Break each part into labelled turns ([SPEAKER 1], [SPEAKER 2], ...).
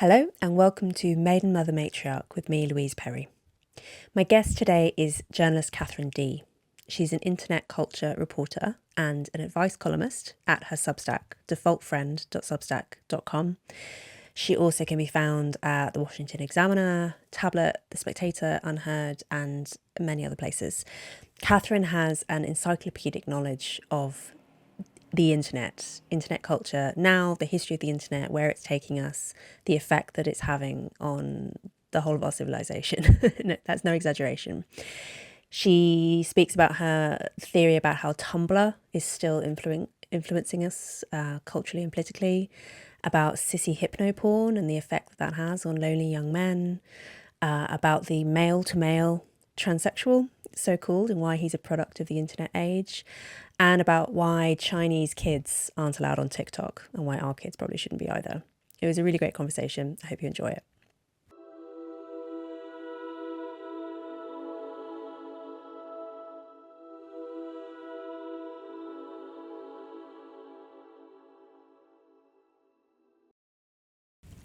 [SPEAKER 1] Hello and welcome to Maiden, Mother, Matriarch with me, Louise Perry. My guest today is journalist Katherine Dee. She's an internet culture reporter and an advice columnist at her Substack, defaultfriend.substack.com. She also can be found at the Washington Examiner, Tablet, The Spectator, Unheard, and many other places. Katherine has an encyclopedic knowledge of the internet culture, now the history of the internet, where it's taking us, the effect that it's having on the whole of our civilization. No, that's no exaggeration. She speaks about her theory about how Tumblr is still influencing us culturally and politically, about sissy hypnoporn and the effect that has on lonely young men, about the male-to-male transsexual, so-called, and why he's a product of the internet age, and about why Chinese kids aren't allowed on TikTok and why our kids probably shouldn't be either. It was a really great conversation. I hope you enjoy it.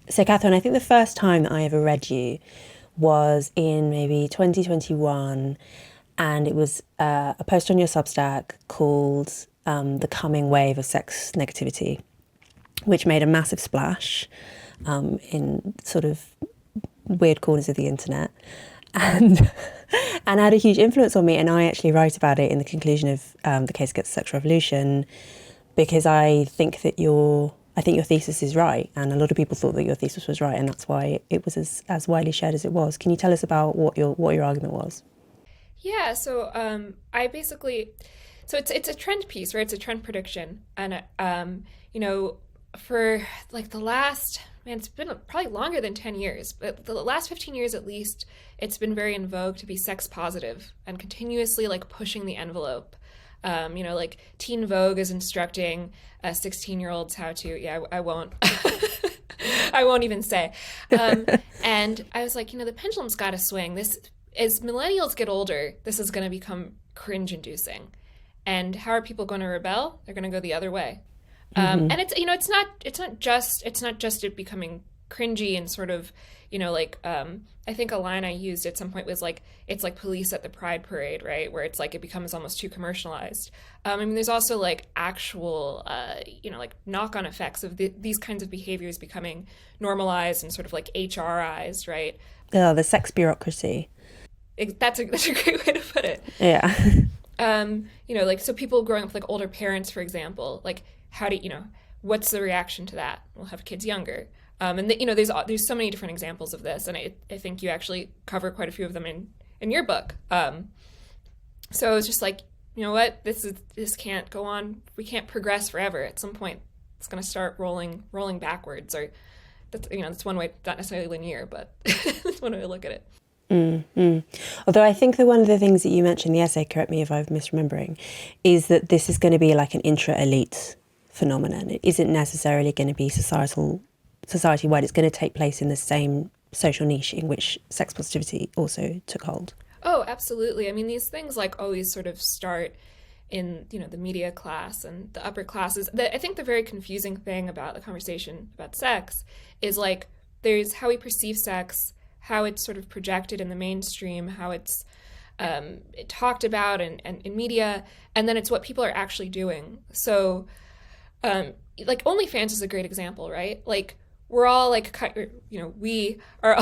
[SPEAKER 1] So, Katherine, I think the first time that I ever read you was in maybe 2021, and it was a post on your Substack called The Coming Wave of Sex Negativity, which made a massive splash in sort of weird corners of the internet and and had a huge influence on me. And I actually write about it in the conclusion of The Case Against the Sexual Revolution, because I think your thesis is right, and a lot of people thought that your thesis was right, and that's why it was as widely shared as it was. Can you tell us about what your argument was?
[SPEAKER 2] Yeah, so I basically, so it's a trend piece, right? It's a trend prediction, and for like the last, man, it's been probably longer than 10 years, but the last 15 years at least, it's been very in vogue to be sex positive and continuously like pushing the envelope. Like Teen Vogue is instructing 16-year-olds how to, I won't, I won't even say. And I was like, the pendulum's got to swing. As millennials get older, this is going to become cringe-inducing. And how are people going to rebel? They're going to go the other way. And it's not just it becoming cringy and sort of, I think a line I used at some point was like, it's like police at the Pride Parade, right? Where it's like it becomes almost too commercialized. There's also like actual, like knock-on effects of these kinds of behaviors becoming normalized and sort of like HRized, right?
[SPEAKER 1] Oh, the sex bureaucracy.
[SPEAKER 2] That's a great way to put it.
[SPEAKER 1] Yeah.
[SPEAKER 2] So people growing up with like older parents, for example, like what's the reaction to that? We'll have kids younger. There's so many different examples of this, and I think you actually cover quite a few of them in your book. So it was just like, you know what, this can't go on. We can't progress forever. At some point, it's going to start rolling backwards. Or that's one way, not necessarily linear, but that's one way to look at it.
[SPEAKER 1] Mm-hmm. Although I think that one of the things that you mentioned in the essay, correct me if I'm misremembering, is that this is going to be like an intra-elite phenomenon. It isn't necessarily going to be society-wide. It's going to take place in the same social niche in which sex positivity also took hold.
[SPEAKER 2] Oh, absolutely. I mean, these things like always sort of start in, the media class and the upper classes. I think the very confusing thing about the conversation about sex is like there's how we perceive sex, how it's sort of projected in the mainstream, how it's talked about in media, and then it's what people are actually doing. So, like OnlyFans is a great example, right? Like we're all like, we are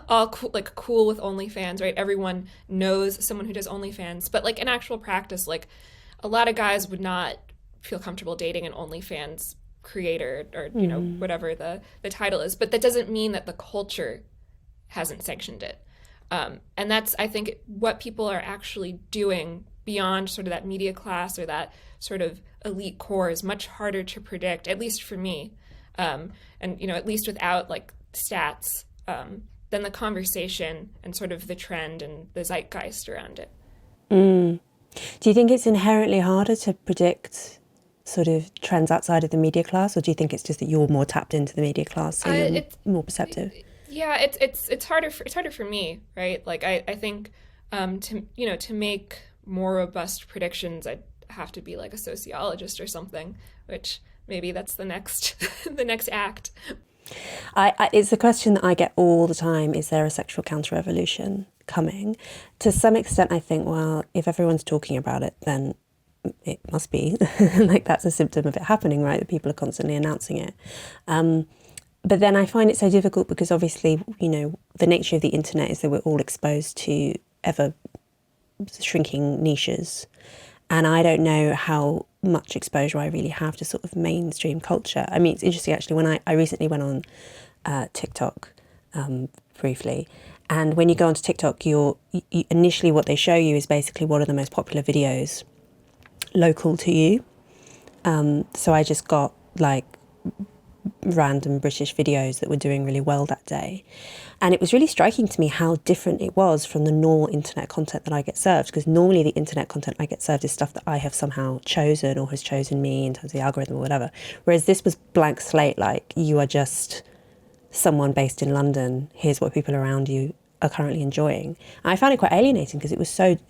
[SPEAKER 2] all cool with OnlyFans, right? Everyone knows someone who does OnlyFans, but like in actual practice, like a lot of guys would not feel comfortable dating an OnlyFans creator or whatever the title is. But that doesn't mean that the culture hasn't sanctioned it. And that's, I think, what people are actually doing beyond sort of that media class or that sort of elite core is much harder to predict, at least for me. And, at least without like stats, than the conversation and sort of the trend and the zeitgeist around it.
[SPEAKER 1] Do you think it's inherently harder to predict sort of trends outside of the media class, or do you think it's just that you're more tapped into the media class, so you're more perceptive?
[SPEAKER 2] Yeah, it's harder for me, right? Like I think to make more robust predictions, I'd have to be like a sociologist or something, which maybe that's the next the next act.
[SPEAKER 1] It's a question that I get all the time. Is there a sexual counter-revolution coming? To some extent, I think, well, if everyone's talking about it, then it must be. Like, that's a symptom of it happening, right? That people are constantly announcing it. But then I find it so difficult because obviously, the nature of the internet is that we're all exposed to ever shrinking niches. And I don't know how much exposure I really have to sort of mainstream culture. I mean, it's interesting actually, when I recently went on TikTok briefly, and when you go onto TikTok, you initially what they show you is basically what are the most popular videos local to you. So I just got like random British videos that were doing really well that day. And it was really striking to me how different it was from the normal internet content that I get served, because normally the internet content I get served is stuff that I have somehow chosen or has chosen me in terms of the algorithm or whatever. Whereas this was blank slate, like you are just someone based in London, here's what people around you are currently enjoying. And I found it quite alienating because it wasn't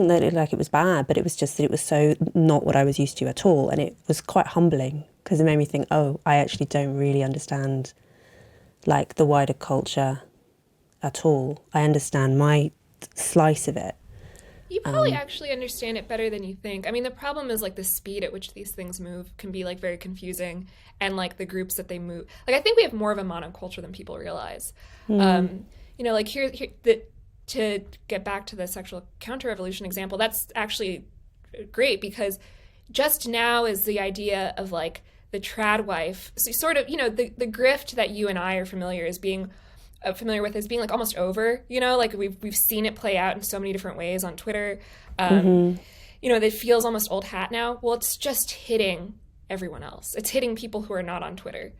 [SPEAKER 1] that it was bad, but it was just that it was so not what I was used to at all. And it was quite humbling because it made me think, oh, I actually don't really understand like the wider culture at all. I understand my slice of it.
[SPEAKER 2] You probably actually understand it better than you think. I mean, the problem is like the speed at which these things move can be like very confusing, and like the groups that they move. Like I think we have more of a monoculture than people realize. Like to get back to the sexual counter-revolution example, that's actually great because just now is the idea of like the tradwife, so sort of, the grift that you and I are familiar with as being like almost over, like we've seen it play out in so many different ways on Twitter. That feels almost old hat now. Well, it's just hitting everyone else. It's hitting people who are not on Twitter.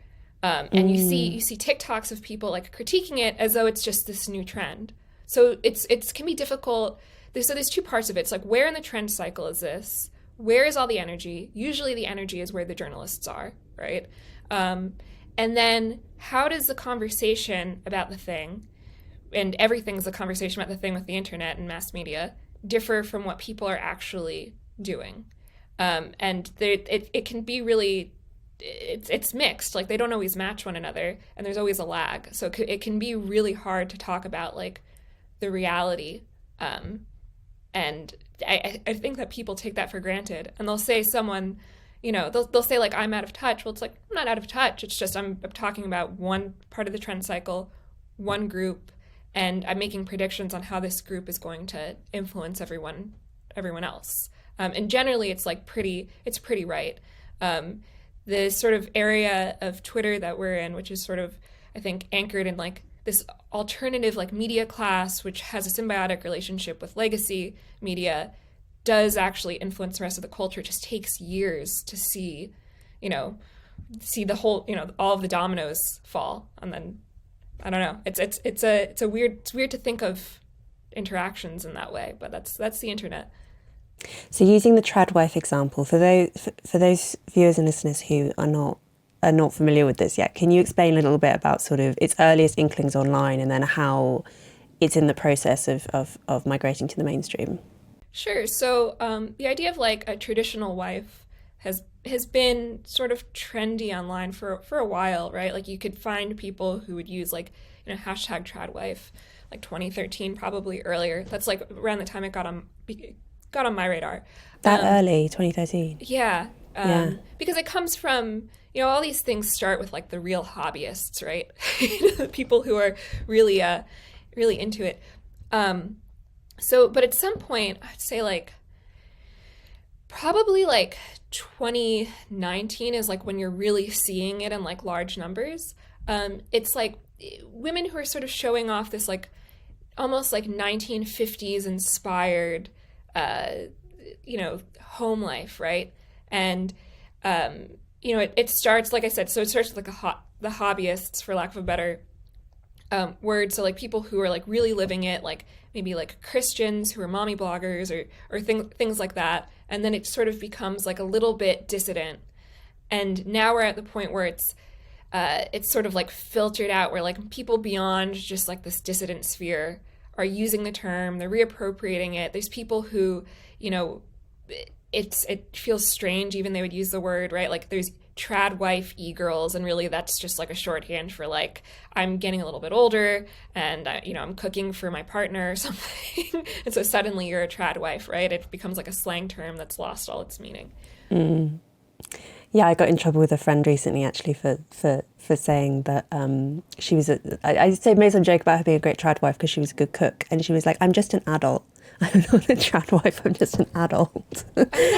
[SPEAKER 2] And you see TikToks of people like critiquing it as though it's just this new trend. So it can be difficult. So there's two parts of it. It's like, where in the trend cycle is this? Where is all the energy? Usually the energy is where the journalists are, right? And then how does the conversation about the thing, and everything's a conversation about the thing with the internet and mass media, differ from what people are actually doing? And it can be really, it's mixed. Like they don't always match one another, and there's always a lag. So it can be really hard to talk about like the reality. And I think that people take that for granted, and they'll say they'll say like, I'm out of touch. Well, it's like, I'm not out of touch. It's just I'm talking about one part of the trend cycle, one group, and I'm making predictions on how this group is going to influence everyone else. And generally, it's pretty right. The sort of area of Twitter that we're in, which is sort of, I think, anchored in like this alternative like media class, which has a symbiotic relationship with legacy media, does actually influence the rest of the culture. It just takes years to see the whole, all of the dominoes fall. And then, I don't know, it's weird to think of interactions in that way, but that's the internet.
[SPEAKER 1] So using the tradwife example, for those viewers and listeners who are not familiar with this yet, can you explain a little bit about sort of its earliest inklings online and then how it's in the process of migrating to the mainstream?
[SPEAKER 2] Sure. So the idea of like a traditional wife has been sort of trendy online for a while, right? Like you could find people who would use like hashtag tradwife, like 2013, probably earlier. That's like around the time it got on my radar.
[SPEAKER 1] That early, 2013.
[SPEAKER 2] Yeah. Because it comes from, all these things start with like the real hobbyists, right? The people who are really into it. But at some point, I'd say like probably like 2019 is like when you're really seeing it in like large numbers. It's like women who are sort of showing off this like almost like 1950s inspired, home life, right? And it starts, like I said, so it starts with like the hobbyists, for lack of a better word. So like people who are like really living it, like maybe like Christians who are mommy bloggers or things like that. And then it sort of becomes like a little bit dissident. And now we're at the point where it's sort of like filtered out, where like people beyond just like this dissident sphere are using the term, they're reappropriating it. There's people who, it feels strange even they would use the word, right? Like there's tradwife e-girls, and really that's just like a shorthand for like I'm getting a little bit older and I'm cooking for my partner or something. And so suddenly you're a tradwife, right? It becomes like a slang term that's lost all its meaning.
[SPEAKER 1] Yeah, I got in trouble with a friend recently actually for saying that she was I made some joke about her being a great tradwife because she was a good cook, and she was like, I'm just an adult. I'm not a tradwife, I'm just an adult.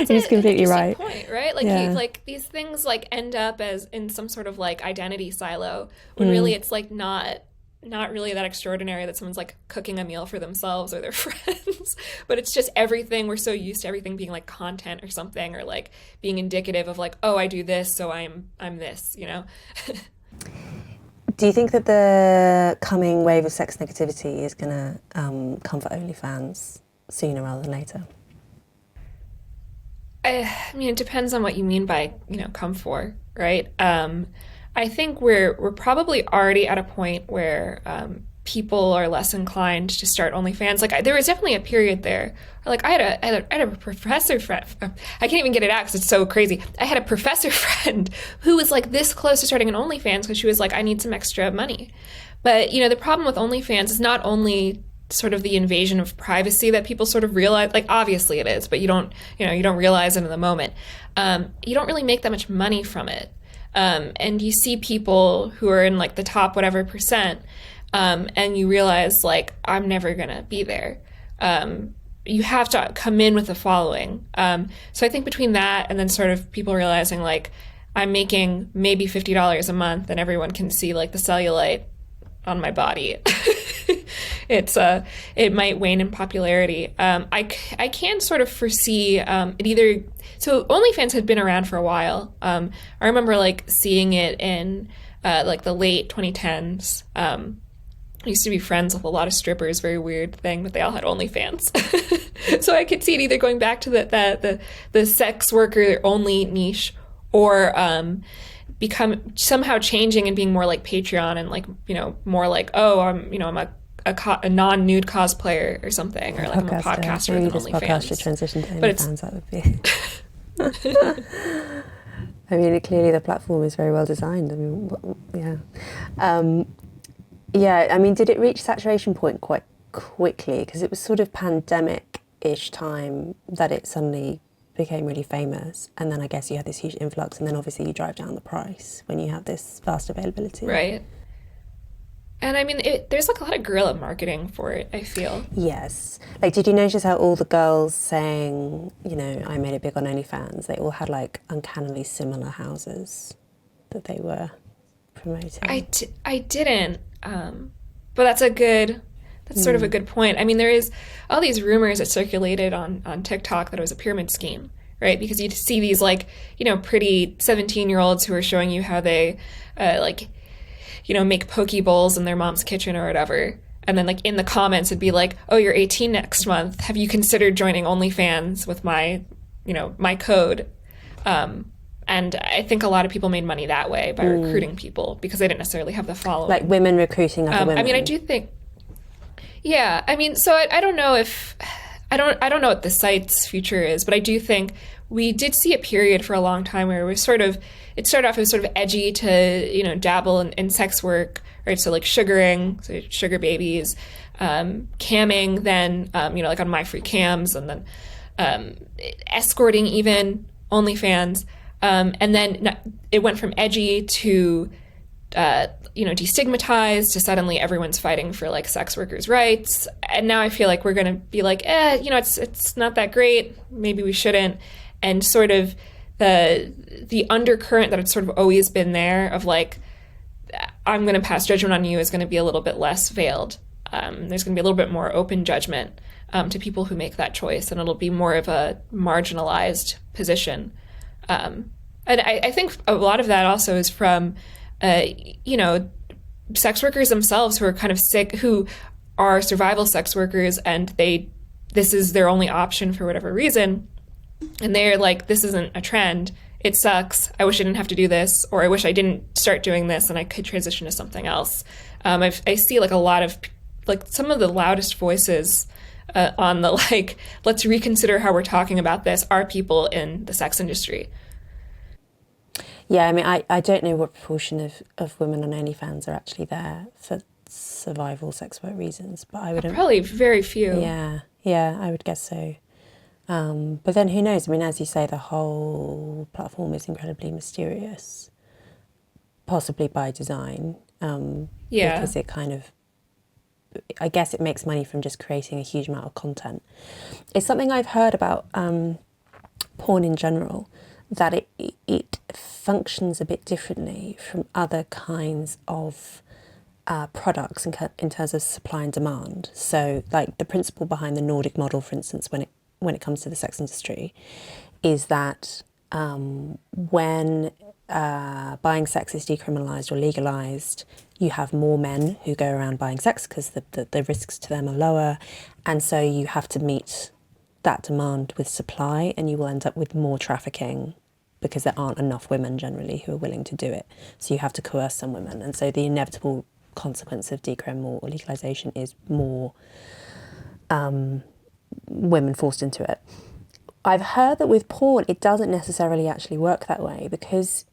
[SPEAKER 1] He's completely right.
[SPEAKER 2] Point, right? Like, like these things like end up as in some sort of like identity silo when really it's like not really that extraordinary that someone's like cooking a meal for themselves or their friends, but it's just everything. We're so used to everything being like content or something, or like being indicative of like, oh, I do this, so I'm this,
[SPEAKER 1] Do you think that the coming wave of sex negativity is going to come for OnlyFans sooner rather than later?
[SPEAKER 2] I mean, it depends on what you mean by, come for, right? I think we're probably already at a point where people are less inclined to start OnlyFans. Like, there was definitely a period there. Like, I had a professor friend. I can't even get it out because it's so crazy. I had a professor friend who was like this close to starting an OnlyFans because she was like, I need some extra money. But the problem with OnlyFans is not only sort of the invasion of privacy that people sort of realize. Like, obviously it is, but you don't realize it in the moment. You don't really make that much money from it. And you see people who are in like the top whatever percent, and you realize like, I'm never gonna be there. You have to come in with the following. So I think between that and then sort of people realizing like, I'm making maybe $50 a month and everyone can see like the cellulite on my body. It might wane in popularity. I can sort of foresee it either. So OnlyFans had been around for a while. I remember like seeing it in like the late 2010s. I used to be friends with a lot of strippers, very weird thing, but they all had OnlyFans. So I could see it either going back to the sex worker only niche, or become somehow changing and being more like Patreon and like more like, oh, I'm a non-nude cosplayer or something, or like I'm a podcaster with OnlyFans.
[SPEAKER 1] Podcast should transition to OnlyFans. That would be. I mean, clearly the platform is very well designed. I mean, yeah. Yeah, I mean, did it reach saturation point quite quickly? Because it was sort of pandemic-ish time that it suddenly became really famous. And then I guess you had this huge influx, and then obviously you drive down the price when you have this vast availability.
[SPEAKER 2] Right. And I mean, there's like a lot of guerrilla marketing for it, I feel.
[SPEAKER 1] Yes. Like, did you notice how all the girls saying, I made it big on OnlyFans, they all had like uncannily similar houses that they were promoting?
[SPEAKER 2] I didn't. But that's sort of a good point. I mean, there is all these rumors that circulated on TikTok that it was a pyramid scheme, right? Because you'd see these like, pretty 17-year-olds who are showing you how they make poke bowls in their mom's kitchen or whatever. And then like in the comments, it'd be like, oh, you're 18 next month. Have you considered joining OnlyFans with my code? And I think a lot of people made money that way by recruiting people because they didn't necessarily have the following.
[SPEAKER 1] Like women recruiting other women.
[SPEAKER 2] I mean, I do think, yeah. I mean, so I don't know if, I don't know what the site's future is, but I do think we did see a period for a long time where it started off as sort of edgy to, dabble in sex work, right? So like sugaring, so sugar babies, camming, then, like on My Free Cams, and then escorting even, OnlyFans. And then it went from edgy to, destigmatized to suddenly everyone's fighting for like sex workers' rights. And now I feel like we're going to be like, it's not that great. Maybe we shouldn't. And sort of the undercurrent that had sort of always been there of like, I'm going to pass judgment on you is going to be a little bit less veiled. There's going to be a little bit more open judgment to people who make that choice. And it'll be more of a marginalized position. And I think a lot of that also is from, sex workers themselves who are kind of sick, who are survival sex workers, and this is their only option for whatever reason. And they're like, this isn't a trend. It sucks. I wish I didn't have to do this, or I wish I didn't start doing this and I could transition to something else. I see like a lot of, like some of the loudest voices on the like, let's reconsider how we're talking about this are people in the sex industry.
[SPEAKER 1] Yeah, I mean, I don't know what proportion of women on OnlyFans are actually there for survival sex work reasons, but I would,
[SPEAKER 2] Probably very few.
[SPEAKER 1] yeah, I would guess so. But then who knows? I mean, as you say, the whole platform is incredibly mysterious, possibly by design,
[SPEAKER 2] Yeah.
[SPEAKER 1] because it kind of, I guess it makes money from just creating a huge amount of content. It's something I've heard about porn in general, that it functions a bit differently from other kinds of products in terms of supply and demand. So, like the principle behind the Nordic model, for instance, when it comes to the sex industry, is that when buying sex is decriminalised or legalised, you have more men who go around buying sex because the risks to them are lower, and so you have to meet that demand with supply, and you will end up with more trafficking because there aren't enough women generally who are willing to do it. So you have to coerce some women, and so the inevitable consequence of decrim or legalisation is more women forced into it. I've heard that with porn, it doesn't necessarily actually work that way because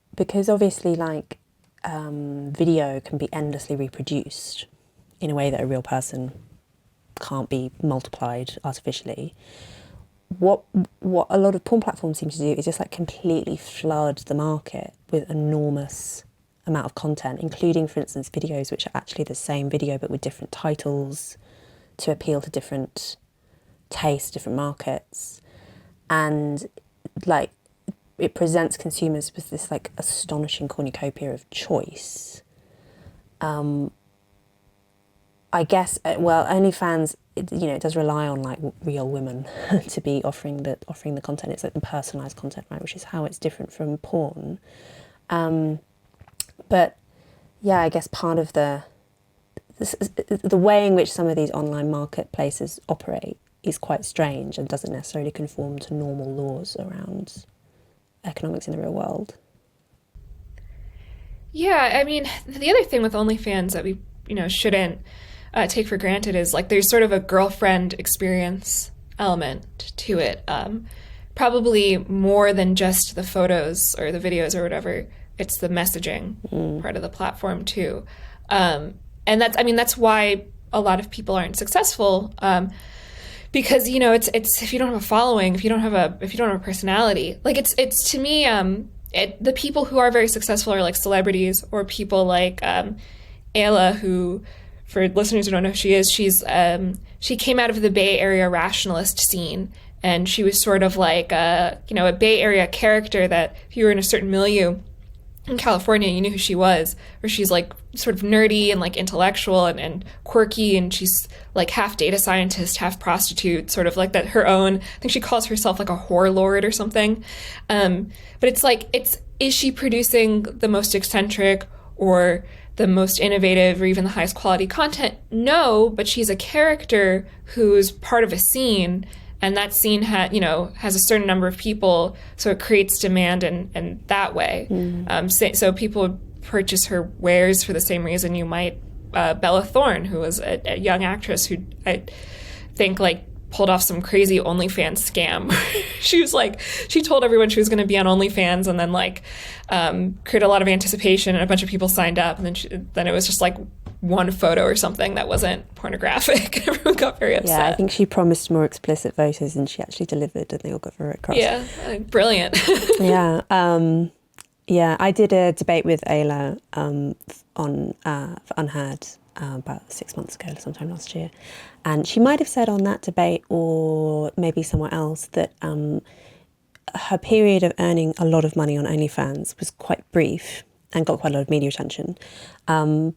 [SPEAKER 1] obviously, like, video can be endlessly reproduced in a way that a real person can't be multiplied artificially. What a lot of porn platforms seem to do is just like completely flood the market with enormous amount of content, including, for instance, videos which are actually the same video but with different titles to appeal to different tastes, different markets. And like it presents consumers with this like astonishing cornucopia of choice. I guess, well, OnlyFans, it does rely on like real women to be offering the content. It's like the personalised content, right, which is how it's different from porn. But yeah, I guess part of the way in which some of these online marketplaces operate is quite strange and doesn't necessarily conform to normal laws around economics in the real world.
[SPEAKER 2] Yeah, I mean, the other thing with OnlyFans that we, shouldn't take for granted is like there's sort of a girlfriend experience element to it. Probably more than just the photos or the videos or whatever. It's the messaging part of the platform too. And that's why a lot of people aren't successful. Because it's if you don't have a following, if you don't have a personality, like it's to me, the people who are very successful are like celebrities or people like Ayla, who, for listeners who don't know who she is, she came out of the Bay Area rationalist scene, and she was sort of like a Bay Area character that if you were in a certain milieu in California, you knew who she was, where she's like sort of nerdy and like intellectual and quirky, and she's like half data scientist, half prostitute, sort of like that her own, I think she calls herself like a whore lord or something. But it's like, is she producing the most eccentric or the most innovative or even the highest quality content? No, but she's a character who's part of a scene, and that scene has a certain number of people, so it creates demand and that way. So people would purchase her wares for the same reason you might Bella Thorne, who was a young actress who I think like pulled off some crazy OnlyFans scam. She told everyone she was going to be on OnlyFans, and then like created a lot of anticipation, and a bunch of people signed up, and then it was just like one photo or something that wasn't pornographic. Everyone got very upset.
[SPEAKER 1] Yeah, I think she promised more explicit photos than she actually delivered, and they all got very cross.
[SPEAKER 2] Yeah, brilliant.
[SPEAKER 1] Yeah. Yeah, I did a debate with Ayla on for Unheard about 6 months ago, sometime last year. And she might have said on that debate, or maybe somewhere else, that her period of earning a lot of money on OnlyFans was quite brief and got quite a lot of media attention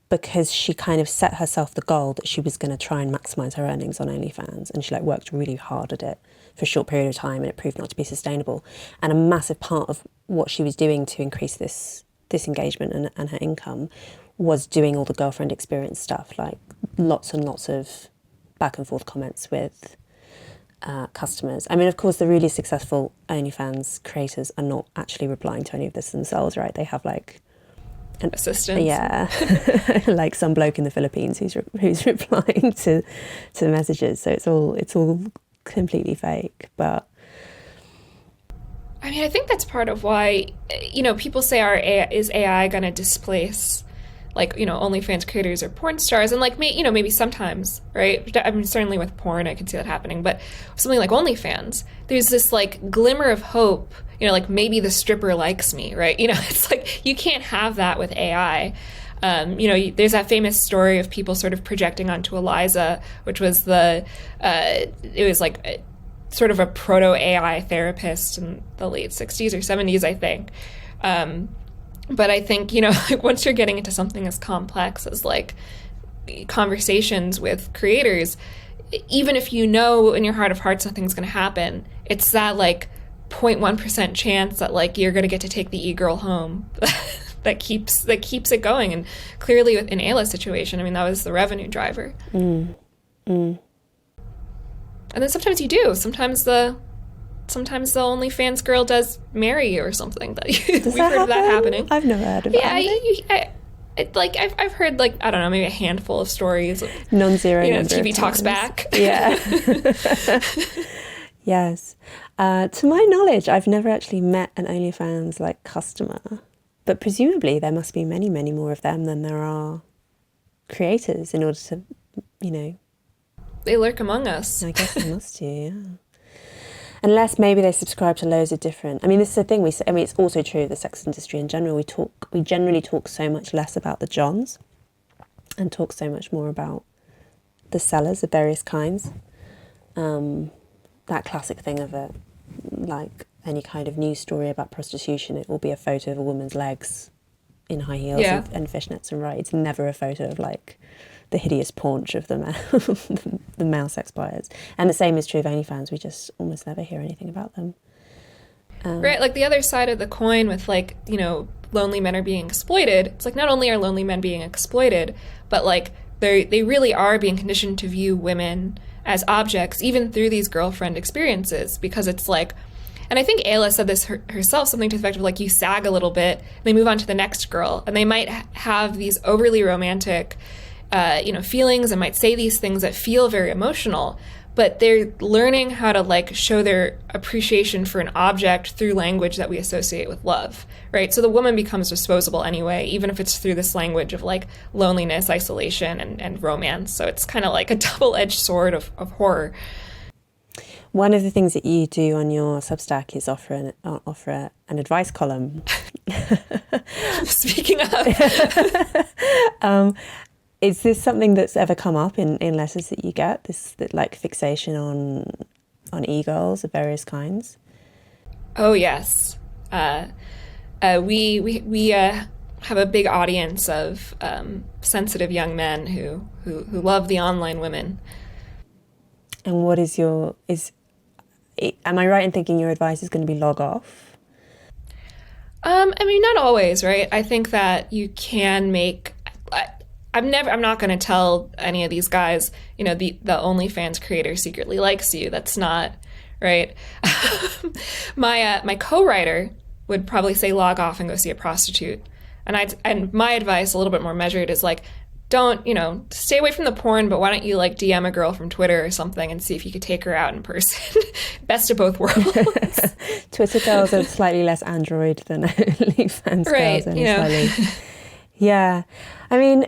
[SPEAKER 1] because she kind of set herself the goal that she was going to try and maximise her earnings on OnlyFans, and she like worked really hard at it for a short period of time, and it proved not to be sustainable. And a massive part of what she was doing to increase this engagement and her income was doing all the girlfriend experience stuff, like lots and lots of back and forth comments with customers. I mean, of course, the really successful OnlyFans creators are not actually replying to any of this themselves, right? They have like an
[SPEAKER 2] assistant.
[SPEAKER 1] Yeah, like some bloke in the Philippines who's replying to messages. So it's all completely fake. But
[SPEAKER 2] I mean, I think that's part of why, people say is AI going to displace, like, OnlyFans creators or porn stars? And, like, maybe sometimes, right? I mean, certainly with porn, I can see that happening. But something like OnlyFans, there's this, like, glimmer of hope, like, maybe the stripper likes me, right? It's like, you can't have that with AI. There's that famous story of people sort of projecting onto Eliza, which was it was like sort of a proto-AI therapist in the late 60s or 70s, I think. But I think, like once you're getting into something as complex as like conversations with creators, even if you know in your heart of hearts nothing's going to happen, it's that like 0.1% chance that like you're going to get to take the e-girl home that keeps it going. And clearly with an Ayla's situation, I mean, that was the revenue driver. And then sometimes you do. Sometimes the OnlyFans girl does marry you or something. We've heard of that happening.
[SPEAKER 1] I've never heard of that.
[SPEAKER 2] I've heard like, I don't know, maybe a handful of stories.
[SPEAKER 1] Non-zero number
[SPEAKER 2] TV
[SPEAKER 1] of
[SPEAKER 2] talks
[SPEAKER 1] times.
[SPEAKER 2] back.
[SPEAKER 1] Yeah. Yes. To my knowledge, I've never actually met an OnlyFans like customer, but presumably there must be many, many more of them than there are creators in order to,
[SPEAKER 2] They lurk among us.
[SPEAKER 1] I guess they must do, yeah. Unless maybe they subscribe to loads of different... I mean, this is the thing. It's also true of the sex industry in general. We generally talk so much less about the Johns and talk so much more about the sellers of various kinds. That classic thing of like any kind of news story about prostitution, it will be a photo of a woman's legs in high heels and fishnets and right. It's never a photo of like the hideous paunch of the male sex buyers. And the same is true of OnlyFans. We just almost never hear anything about them.
[SPEAKER 2] Right, like the other side of the coin with like, lonely men are being exploited. It's like not only are lonely men being exploited, but like they really are being conditioned to view women as objects, even through these girlfriend experiences, because it's like, and I think Ayla said this herself, something to the effect of like, you sag a little bit, they move on to the next girl, and they might have these overly romantic feelings and might say these things that feel very emotional, but they're learning how to like show their appreciation for an object through language that we associate with love, right? So the woman becomes disposable anyway, even if it's through this language of like loneliness, isolation, and romance. So it's kind of like a double-edged sword of horror.
[SPEAKER 1] One of the things that you do on your Substack is offer an advice column.
[SPEAKER 2] Speaking of...
[SPEAKER 1] Is this something that's ever come up in letters that you get? That like fixation on e-girls of various kinds?
[SPEAKER 2] Oh yes, we have a big audience of sensitive young men who love the online women.
[SPEAKER 1] And what is am I right in thinking your advice is going to be log off?
[SPEAKER 2] I mean, not always, right? I think that you can make. I'm not going to tell any of these guys, the OnlyFans creator secretly likes you. That's not right. My co-writer would probably say log off and go see a prostitute. And my advice, a little bit more measured, is like, don't, stay away from the porn, but why don't you like DM a girl from Twitter or something and see if you could take her out in person. Best of both worlds.
[SPEAKER 1] Twitter girls are slightly less Android than OnlyFans
[SPEAKER 2] right,
[SPEAKER 1] girls. Slightly. Yeah. I mean,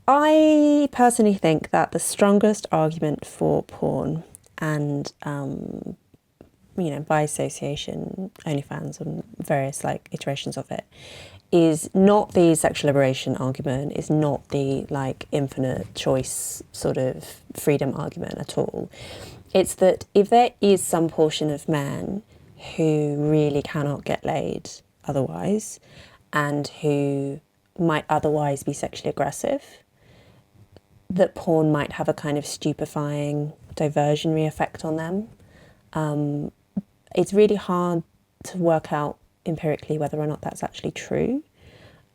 [SPEAKER 1] I personally think that the strongest argument for porn and, by association, OnlyFans and various like iterations of it, is not the sexual liberation argument, is not the like infinite choice sort of freedom argument at all. It's that if there is some portion of men who really cannot get laid otherwise and who might otherwise be sexually aggressive, that porn might have a kind of stupefying diversionary effect on them. It's really hard to work out empirically whether or not that's actually true.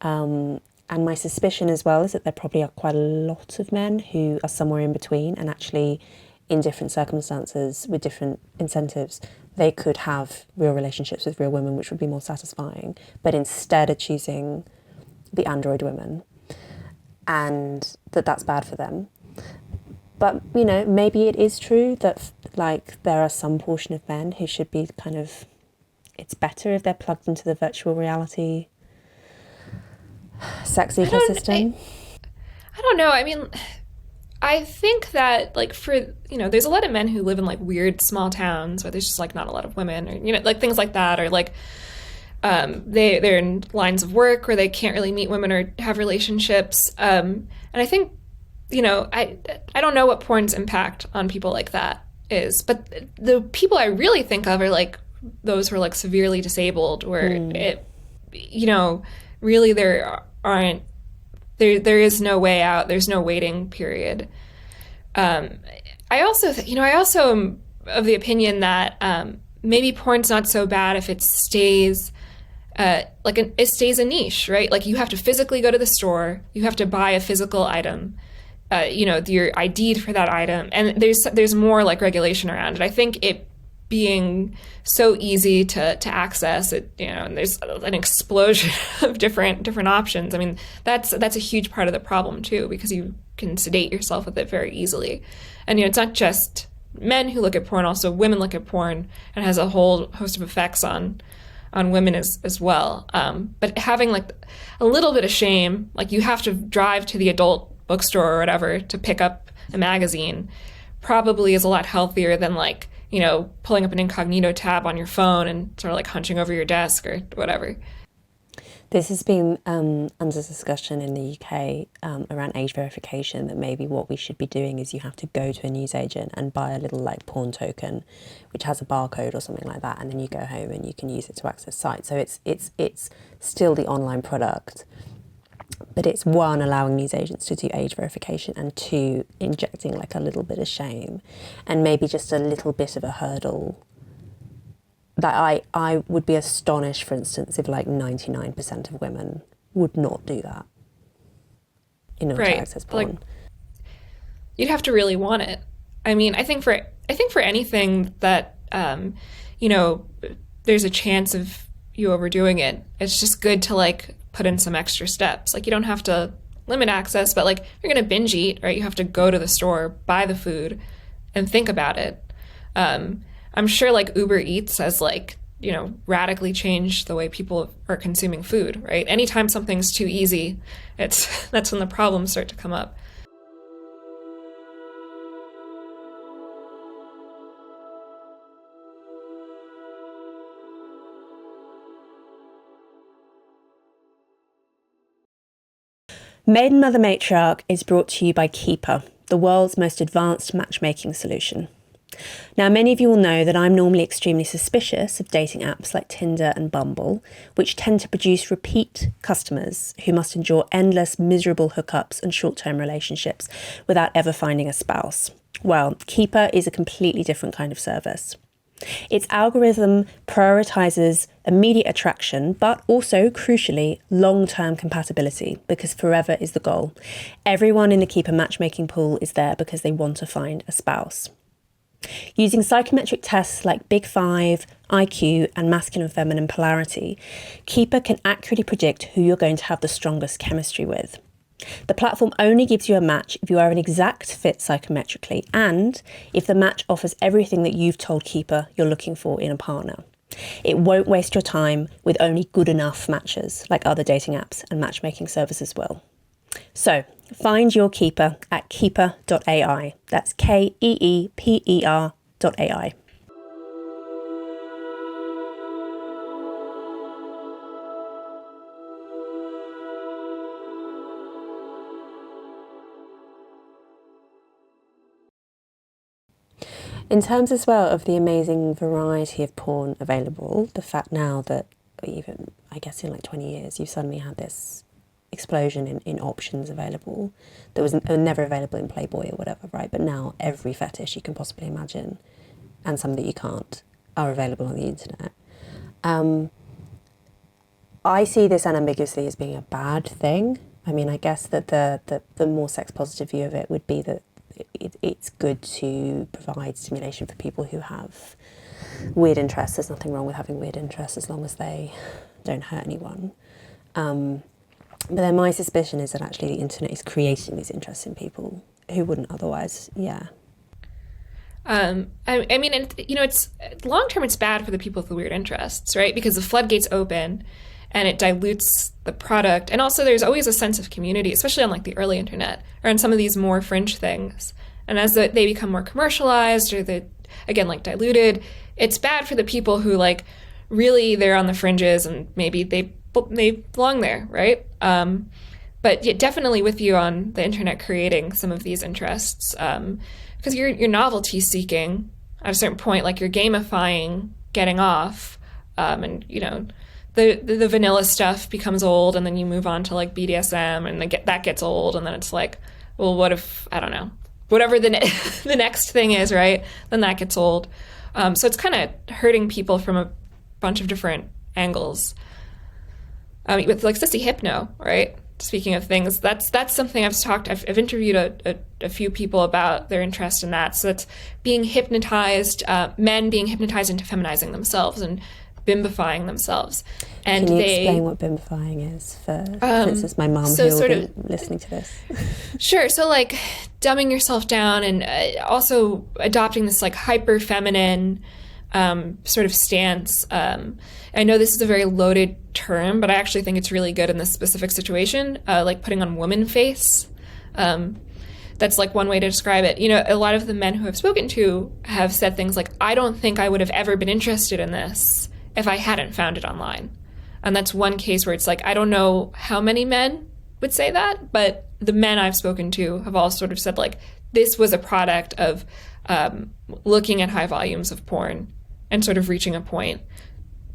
[SPEAKER 1] And my suspicion as well is that there probably are quite a lot of men who are somewhere in between, and actually in different circumstances with different incentives, they could have real relationships with real women which would be more satisfying, but instead are choosing the android women, and that's bad for them. But, maybe it is true that like there are some portion of men who should be kind of it's better if they're plugged into the virtual reality sex
[SPEAKER 2] I don't,
[SPEAKER 1] ecosystem.
[SPEAKER 2] I don't know. I mean, I think that like for there's a lot of men who live in like weird small towns where there's just like not a lot of women, or like things like that, or like they're in lines of work where they can't really meet women or have relationships. And I think I don't know what porn's impact on people like that is, but the people I really think of are like those who are like severely disabled, where it really there is no way out. There's no waiting period. I also am of the opinion that maybe porn's not so bad if it stays it stays a niche, right? Like you have to physically go to the store, you have to buy a physical item, you're ID'd for that item, and there's more like regulation around it. I think it being so easy to access it, and there's an explosion of different options. I mean, that's a huge part of the problem too, because you can sedate yourself with it very easily. And it's not just men who look at porn, also women look at porn, and it has a whole host of effects on women as well. But having like a little bit of shame, like you have to drive to the adult bookstore or whatever to pick up a magazine, probably is a lot healthier than like pulling up an incognito tab on your phone and sort of like hunching over your desk or whatever.
[SPEAKER 1] This has been under discussion in the UK around age verification, that maybe what we should be doing is you have to go to a newsagent and buy a little like porn token, which has a barcode or something like that, and then you go home and you can use it to access sites. So it's still the online product, but it's one, allowing newsagents to do age verification, and two, injecting like a little bit of shame and maybe just a little bit of a hurdle. That I would be astonished, for instance, if like 99% of women would not do that in order to access porn.
[SPEAKER 2] Like, you'd have to really want it. I mean, I think for anything that there's a chance of you overdoing it, it's just good to like put in some extra steps. Like you don't have to limit access, but like you're gonna binge eat, right? You have to go to the store, buy the food, and think about it. I'm sure like Uber Eats has like, radically changed the way people are consuming food, right? Anytime something's too easy, that's when the problems start to come up.
[SPEAKER 1] Maiden Mother Matriarch is brought to you by Keeper, the world's most advanced matchmaking solution. Now, many of you will know that I'm normally extremely suspicious of dating apps like Tinder and Bumble, which tend to produce repeat customers who must endure endless, miserable hookups and short-term relationships without ever finding a spouse. Well, Keeper is a completely different kind of service. Its algorithm prioritizes immediate attraction, but also, crucially, long-term compatibility, because forever is the goal. Everyone in the Keeper matchmaking pool is there because they want to find a spouse. Using psychometric tests like Big Five, IQ, and masculine and feminine polarity, Keeper can accurately predict who you're going to have the strongest chemistry with. The platform only gives you a match if you are an exact fit psychometrically, and if the match offers everything that you've told Keeper you're looking for in a partner. It won't waste your time with only good enough matches like other dating apps and matchmaking services will. So, find your Keeper at keeper.ai. That's KEEPER.ai. In terms as well of the amazing variety of porn available, the fact now that even, I guess in like 20 years, you've suddenly had this explosion in options available that was never available in Playboy or whatever, right? But now every fetish you can possibly imagine, and some that you can't, are available on the internet. I see this unambiguously as being a bad thing. I mean, I guess that the more sex positive view of it would be that it's good to provide stimulation for people who have weird interests. There's nothing wrong with having weird interests as long as they don't hurt anyone. But then my suspicion is that actually the internet is creating these interests in people who wouldn't otherwise,
[SPEAKER 2] I mean, it's long term, it's bad for the people with the weird interests, right? Because the floodgates open and it dilutes the product. And also there's always a sense of community, especially on like the early internet or on some of these more fringe things. And as they become more commercialized or again, like diluted, it's bad for the people who like really they're on the fringes and maybe they belong there, right? But yeah, definitely with you on the internet creating some of these interests, because you're novelty seeking at a certain point, like you're gamifying getting off, and the vanilla stuff becomes old, and then you move on to like BDSM, and that gets old, and then it's like, well, what if, I don't know, whatever the next thing is, right? Then that gets old. So it's kind of hurting people from a bunch of different angles. With like sissy hypno, right? Speaking of things, that's something I've interviewed a few people about their interest in that. So it's being hypnotized, men being hypnotized into feminizing themselves and bimbifying themselves. And
[SPEAKER 1] can you explain what bimbifying is for instance, my mum who will be listening to this?
[SPEAKER 2] Sure. So like dumbing yourself down and also adopting this like hyper feminine sort of stance. I know this is a very loaded term, but I actually think it's really good in this specific situation, like putting on woman face. That's like one way to describe it. A lot of the men who I've spoken to have said things like, I don't think I would have ever been interested in this if I hadn't found it online. And that's one case where it's like, I don't know how many men would say that, but the men I've spoken to have all sort of said like, this was a product of looking at high volumes of porn and sort of reaching a point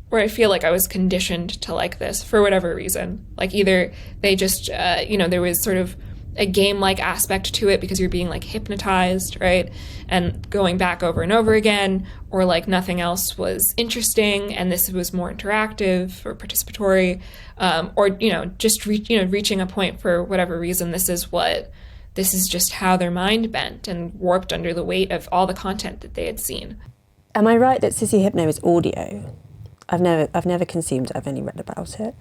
[SPEAKER 2] where I feel like I was conditioned to like this for whatever reason. Like either they just, there was sort of a game-like aspect to it because you're being like hypnotized, right? And going back over and over again, or like nothing else was interesting and this was more interactive or participatory, or, just reaching a point for whatever reason. This is just how their mind bent and warped under the weight of all the content that they had seen.
[SPEAKER 1] Am I right that sissy hypno is audio? I've never consumed it. I've only read about it.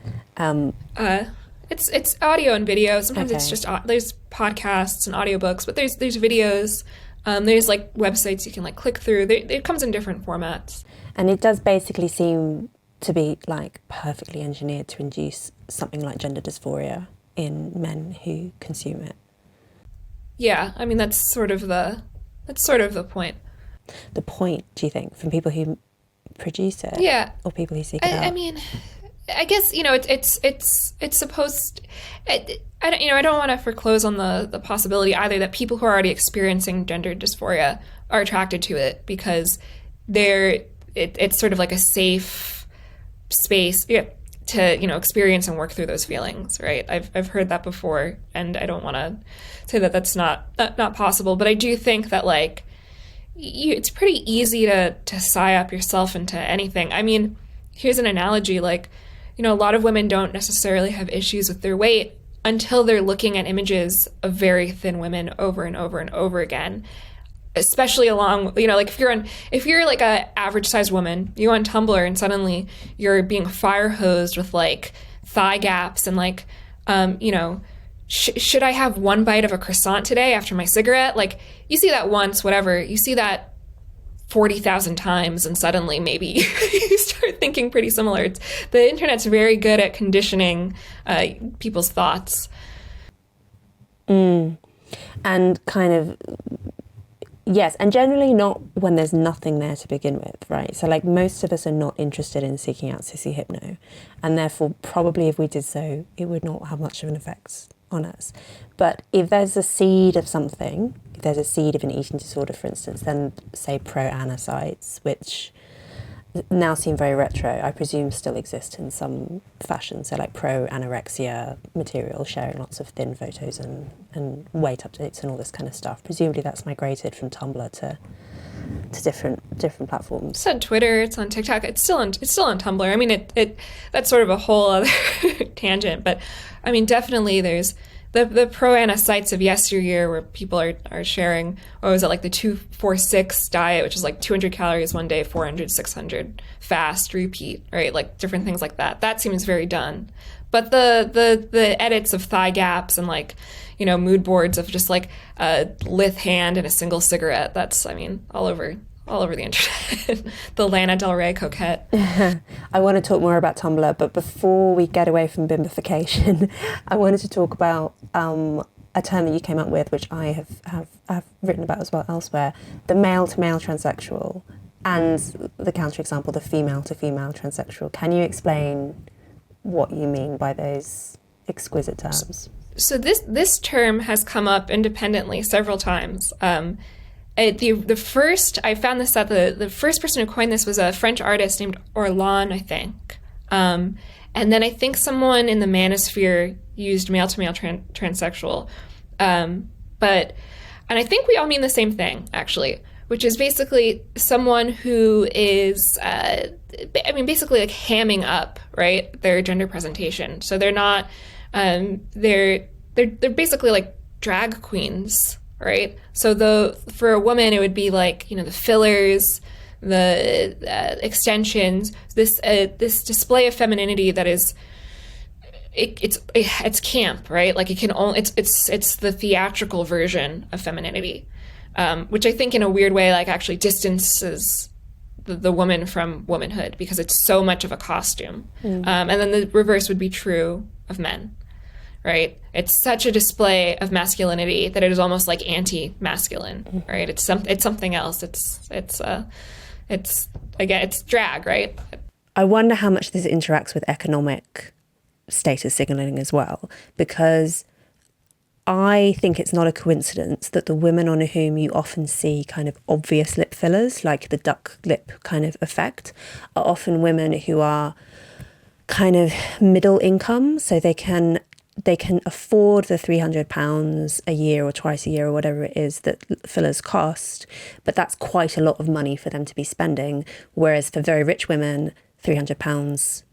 [SPEAKER 2] It's audio and video. Sometimes
[SPEAKER 1] Okay.
[SPEAKER 2] it's just there's podcasts and audiobooks, but there's videos. There's like websites you can like click through. It comes in different formats.
[SPEAKER 1] And it does basically seem to be like perfectly engineered to induce something like gender dysphoria in men who consume it.
[SPEAKER 2] Yeah, I mean that's sort of the point.
[SPEAKER 1] The point, do you think, from people who produce it?
[SPEAKER 2] Yeah.
[SPEAKER 1] Or people who seek it out?
[SPEAKER 2] I mean, I guess it's supposed. I don't want to foreclose on the possibility either that people who are already experiencing gender dysphoria are attracted to it because it's sort of like a safe space to experience and work through those feelings, right? I've heard that before, and I don't want to say that that's not possible, but I do think that like it's pretty easy to sigh up yourself into anything. I mean, here's an analogy, like, a lot of women don't necessarily have issues with their weight until they're looking at images of very thin women over and over and over again, especially along, like if you're like a average sized woman, you on Tumblr and suddenly you're being fire hosed with like thigh gaps and like, should I have one bite of a croissant today after my cigarette? Like, you see that once, whatever. You see that 40,000 times, and suddenly maybe you start thinking pretty similar. The internet's very good at conditioning people's thoughts.
[SPEAKER 1] And kind of, yes, and generally not when there's nothing there to begin with, right? So like most of us are not interested in seeking out sissy hypno, and therefore probably if we did so, it would not have much of an effect on us. But if there's a seed of something, if there's a seed of an eating disorder, for instance, then say pro-ana sites, which now seem very retro, I presume still exist in some fashion. So like pro-anorexia material, sharing lots of thin photos and weight updates and all this kind of stuff. Presumably that's migrated from Tumblr to different platforms.
[SPEAKER 2] It's on Twitter, it's on TikTok, it's still on Tumblr. I mean, it that's sort of a whole other tangent, but I mean, definitely there's the pro-ana sites of yesteryear where people are sharing, what was it, like the 2-4-6 diet, which is like 200 calories one day, 400, 600 fast, repeat, right? Like different things like that. That seems very done. But the edits of thigh gaps and like, mood boards of just like a lithe hand and a single cigarette. That's, I mean, all over the internet. The Lana Del Rey coquette.
[SPEAKER 1] I want to talk more about Tumblr, but before we get away from bimbification, I wanted to talk about a term that you came up with, which I have written about as well elsewhere, the male-to-male transsexual, and the counterexample, the female-to-female transsexual. Can you explain what you mean by those exquisite terms?
[SPEAKER 2] So this term has come up independently several times. The first I found this out, the first person who coined this was a French artist named Orlan, I think. And then I think someone in the manosphere used male-to-male transsexual. And I think we all mean the same thing, actually, which is basically someone who is, basically like hamming up, right, their gender presentation. So they're not, they're basically like drag queens, right? So for a woman, it would be like, the fillers, the extensions, this display of femininity that is, it's camp, right? Like it can only, it's the theatrical version of femininity, which I think in a weird way, like actually distances the woman from womanhood because it's so much of a costume. And then the reverse would be true of men, right? It's such a display of masculinity that it is almost like anti-masculine, right? It's something else. It's drag, right?
[SPEAKER 1] I wonder how much this interacts with economic status signaling as well, because I think it's not a coincidence that the women on whom you often see kind of obvious lip fillers, like the duck lip kind of effect, are often women who are kind of middle income, so they can afford the £300 a year or twice a year or whatever it is that fillers cost, but that's quite a lot of money for them to be spending, whereas for very rich women, £300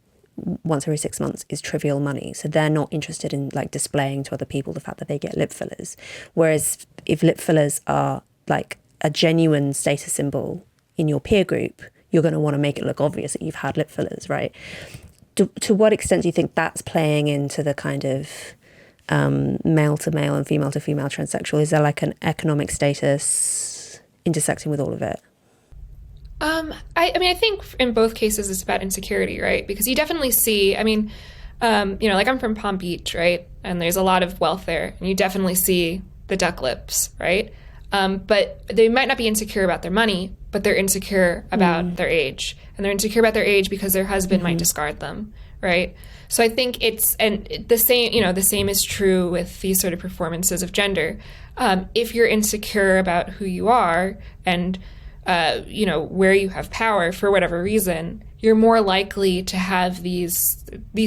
[SPEAKER 1] once every 6 months is trivial money. So they're not interested in like displaying to other people the fact that they get lip fillers. Whereas if lip fillers are like a genuine status symbol in your peer group, you're going to want to make it look obvious that you've had lip fillers, right? To what extent do you think that's playing into the kind of male to male and female to female transsexual? Is there like an economic status intersecting with all of it?
[SPEAKER 2] I think in both cases it's about insecurity, right? Because you definitely see, like I'm from Palm Beach, right? And there's a lot of wealth there, and you definitely see the duck lips, right? But they might not be insecure about their money, but they're insecure about their age. And they're insecure about their age because their husband might discard them, right? So I think the same is true with these sort of performances of gender. If you're insecure about who you are and where you have power for whatever reason, you're more likely to have these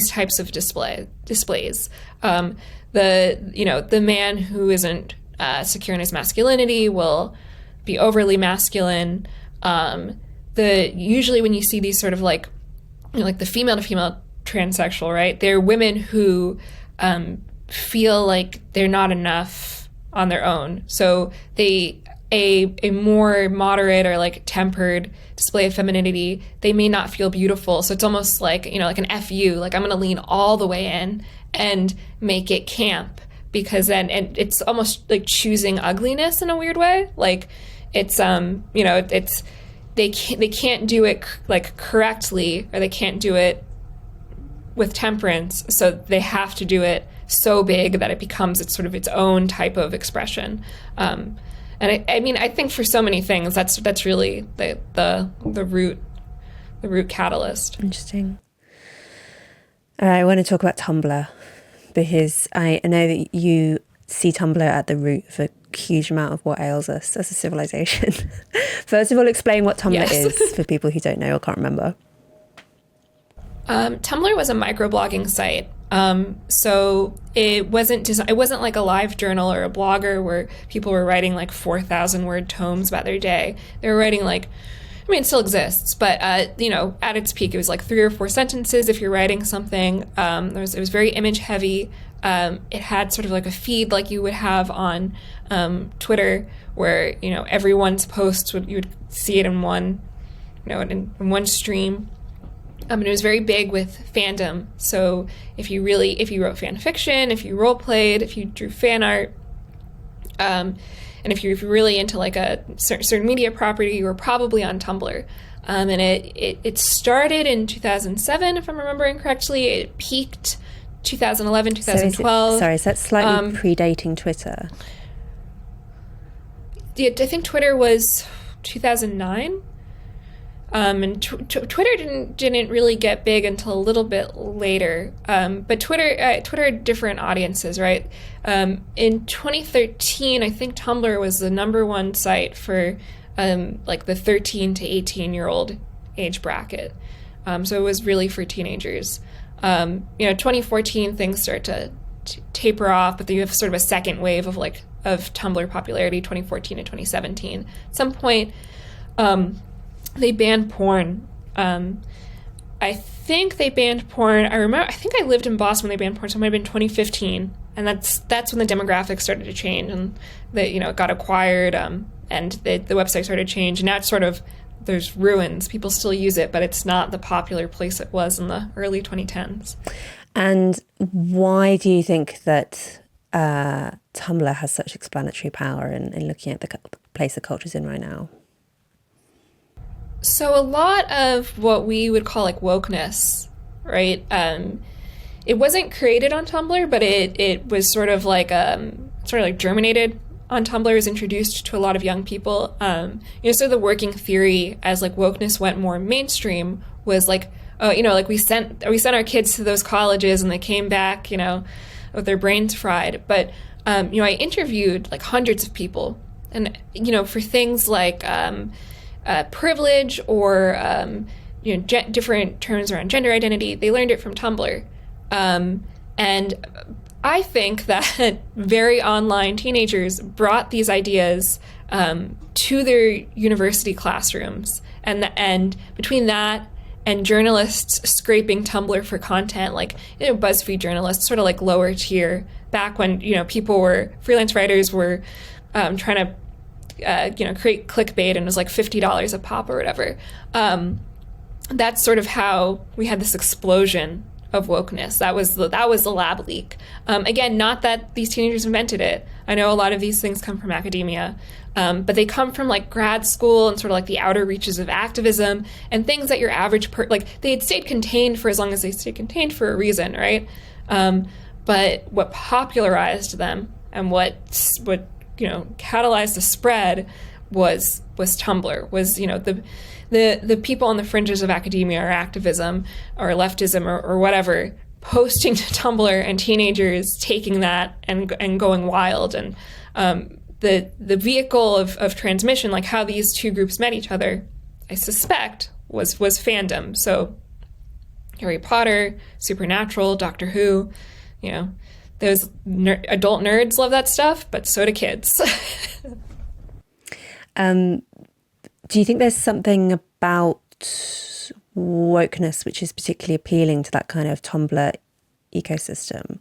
[SPEAKER 2] types of displays. The man who isn't secure in his masculinity will be overly masculine. Usually when you see these sort of like the female to female transsexual, right? They're women who feel like they're not enough on their own, so a more moderate or like tempered display of femininity, they may not feel beautiful. So it's almost like, like an FU, like I'm going to lean all the way in and make it camp, because then, and it's almost like choosing ugliness in a weird way. Like it's, they can't do it like correctly, or they can't do it with temperance. So they have to do it so big that it becomes its own type of expression. And I think for so many things, that's really the root catalyst.
[SPEAKER 1] Interesting. All right, I want to talk about Tumblr, because I know that you see Tumblr at the root of a huge amount of what ails us as a civilization. First of all, explain what Tumblr is for people who don't know or can't remember.
[SPEAKER 2] Tumblr was a microblogging site. So it wasn't like a live journal or a blogger where people were writing like 4,000 word tomes about their day. They were writing it still exists, but at its peak, it was like 3 or 4 sentences if you're writing something. It was very image heavy. It had sort of like a feed like you would have on Twitter, where everyone's posts you would see it in one in one stream. And it was very big with fandom. So if you wrote fan fiction, if you role played, if you drew fan art, and if you're really into like a certain media property, you were probably on Tumblr. And it started in 2007, if I'm remembering correctly. It peaked 2011, 2012.
[SPEAKER 1] So is that slightly predating Twitter?
[SPEAKER 2] Yeah, I think Twitter was 2009. And Twitter didn't really get big until a little bit later. But Twitter had different audiences, right? In 2013, I think Tumblr was the #1 site for like the 13 to 18-year-old age bracket. So it was really for teenagers. 2014 things start to taper off, but then you have sort of a second wave of Tumblr popularity, 2014 to 2017. At some point, they banned porn. I think they banned porn. I think I lived in Boston when they banned porn, so it might have been 2015. And that's when the demographics started to change, and it got acquired, and the website started to change. And now it's sort of, there's ruins. People still use it, but it's not the popular place it was in the early 2010s.
[SPEAKER 1] And why do you think that Tumblr has such explanatory power in looking at the place the culture's in right now?
[SPEAKER 2] So a lot of what we would call like wokeness, right? It wasn't created on Tumblr, but it was sort of like germinated on Tumblr, was introduced to a lot of young people. So the working theory as like wokeness went more mainstream was like, we sent our kids to those colleges and they came back, with their brains fried. But I interviewed like hundreds of people, and for things like privilege or different terms around gender identity, they learned it from Tumblr. And I think that very online teenagers brought these ideas to their university classrooms, and between that and journalists scraping Tumblr for content, like BuzzFeed journalists, sort of like lower tier, back when freelance writers were trying to create clickbait, and it was like $50 a pop or whatever. That's sort of how we had this explosion of wokeness. That was the lab leak. Again, not that these teenagers invented it. I know a lot of these things come from academia, but they come from like grad school and sort of like the outer reaches of activism and things that your average they had stayed contained for as long as they stayed contained for a reason, right? But what popularized them and what catalyzed the spread was Tumblr, was the people on the fringes of academia or activism or leftism or whatever posting to Tumblr, and teenagers taking that and going wild. And the vehicle of transmission, like how these two groups met each other, I suspect was fandom. So Harry Potter, Supernatural, Doctor Who, those adult nerds love that stuff, but so do kids.
[SPEAKER 1] Do you think there's something about wokeness which is particularly appealing to that kind of Tumblr ecosystem?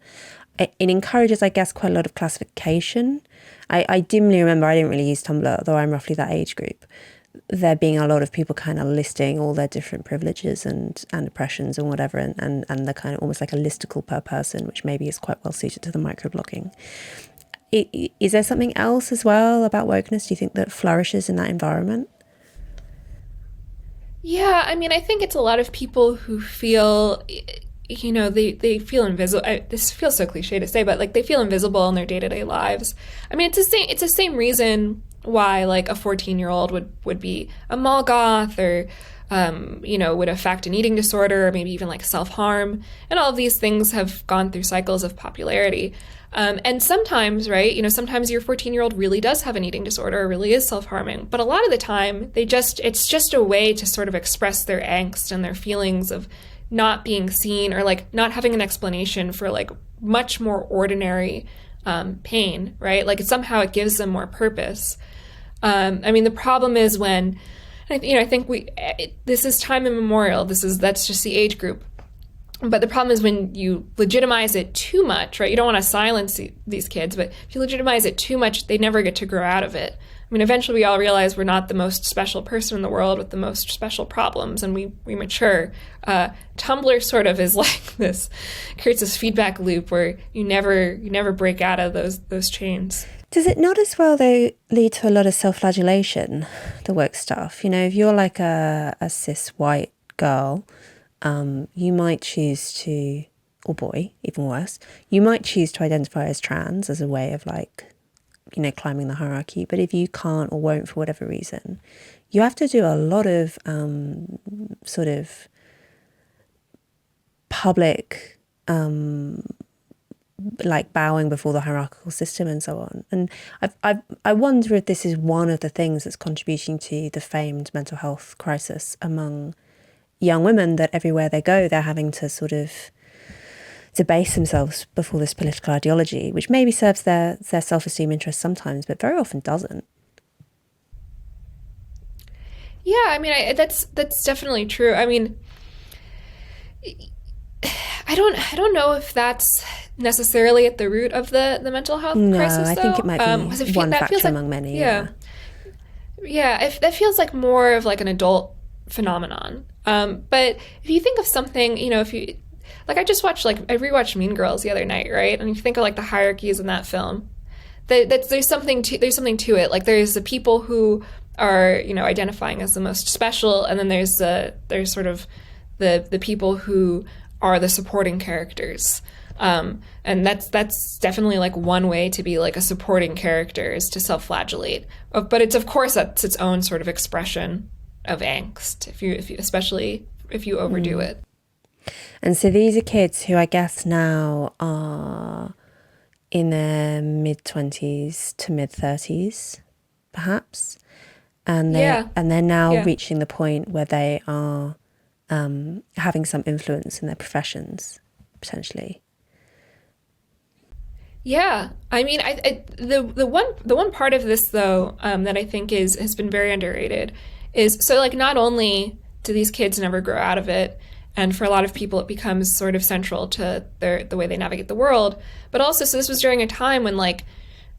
[SPEAKER 1] It encourages, I guess, quite a lot of classification. I dimly remember, I didn't really use Tumblr, though I'm roughly that age group, there being a lot of people kind of listing all their different privileges and oppressions and whatever, and they're kind of almost like a listicle per person, which maybe is quite well suited to the microblogging. Is there something else as well about wokeness, do you think, that flourishes in that environment?
[SPEAKER 2] Yeah, I mean, I think it's a lot of people who feel, they feel invisible. This feels so cliche to say, but like they feel invisible in their day-to-day lives. I mean, it's the same reason why like a 14-year-old would be a mall goth, or would affect an eating disorder, or maybe even like self-harm. And all of these things have gone through cycles of popularity. And sometimes, right, sometimes your 14-year-old really does have an eating disorder or really is self-harming. But a lot of the time, it's just a way to sort of express their angst and their feelings of not being seen, or like not having an explanation for like much more ordinary pain, right? Like somehow it gives them more purpose. I mean, the problem is when, I think this is time immemorial. That's just the age group. But the problem is when you legitimize it too much, right? You don't want to silence these kids, but if you legitimize it too much, they never get to grow out of it. I mean, eventually we all realize we're not the most special person in the world with the most special problems, and we mature. Tumblr sort of is like this, creates this feedback loop where you never break out of those chains.
[SPEAKER 1] Does it not as well, though, lead to a lot of self-flagellation, the woke stuff? You know, if you're like a cis white girl, you might choose to, or boy, even worse, you might choose to identify as trans as a way of like, you know, climbing the hierarchy. But if you can't or won't for whatever reason, you have to do a lot of sort of public like bowing before the hierarchical system and so on. And I wonder if this is one of the things that's contributing to the famed mental health crisis among young women, that everywhere they go, they're having to sort of debase themselves before this political ideology, which maybe serves their self-esteem interests sometimes, but very often doesn't.
[SPEAKER 2] Yeah, I mean, that's definitely true. I mean, I don't know if that's necessarily at the root of the mental health crisis, though.
[SPEAKER 1] I think it might be one factor among many.
[SPEAKER 2] Yeah, that feels like more of like an adult phenomenon. But if you think of something, you know, if you like, I rewatched Mean Girls the other night, right? And if you think of like the hierarchies in that film, there's something to it. Like there's the people who are, you know, identifying as the most special, and then there's sort of the people who are the supporting characters. And that's definitely like one way to be like a supporting character, is to self-flagellate. But it's, of course, that's its own sort of expression of angst, especially if you overdo it.
[SPEAKER 1] And so these are kids who I guess now are in their mid-20s to mid-30s, perhaps. And they're now reaching the point where they are having some influence in their professions, potentially.
[SPEAKER 2] Yeah, I mean, the one part of this though that I think has been very underrated is, so like, not only do these kids never grow out of it, and for a lot of people it becomes sort of central to the way they navigate the world, but also, so this was during a time when, like,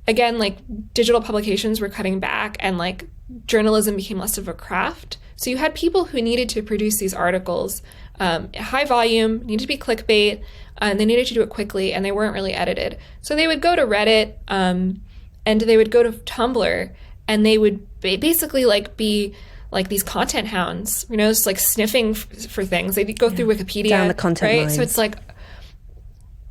[SPEAKER 2] again, like, digital publications were cutting back and like journalism became less of a craft. So you had people who needed to produce these articles, high volume, needed to be clickbait, and they needed to do it quickly, and they weren't really edited. So they would go to Reddit, and they would go to Tumblr, and they would basically like be like these content hounds, you know, just like sniffing for things. They'd go through Wikipedia,
[SPEAKER 1] down the content
[SPEAKER 2] right?
[SPEAKER 1] lines.
[SPEAKER 2] So it's like,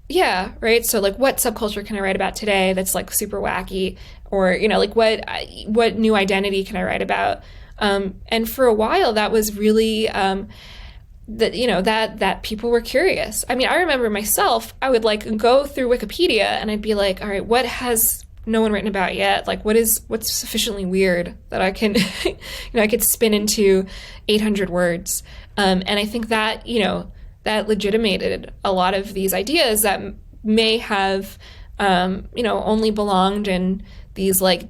[SPEAKER 2] yeah, right. So like, what subculture can I write about today that's like super wacky, or, you know, like what new identity can I write about? And for a while, that was really that, you know, that people were curious. I mean, I remember myself, I would like go through Wikipedia and I'd be like, all right, what has no one written about yet? Like, what's sufficiently weird that I can, you know, I could spin into 800 words. And I think that, you know, that legitimated a lot of these ideas that may have, you know, only belonged in these like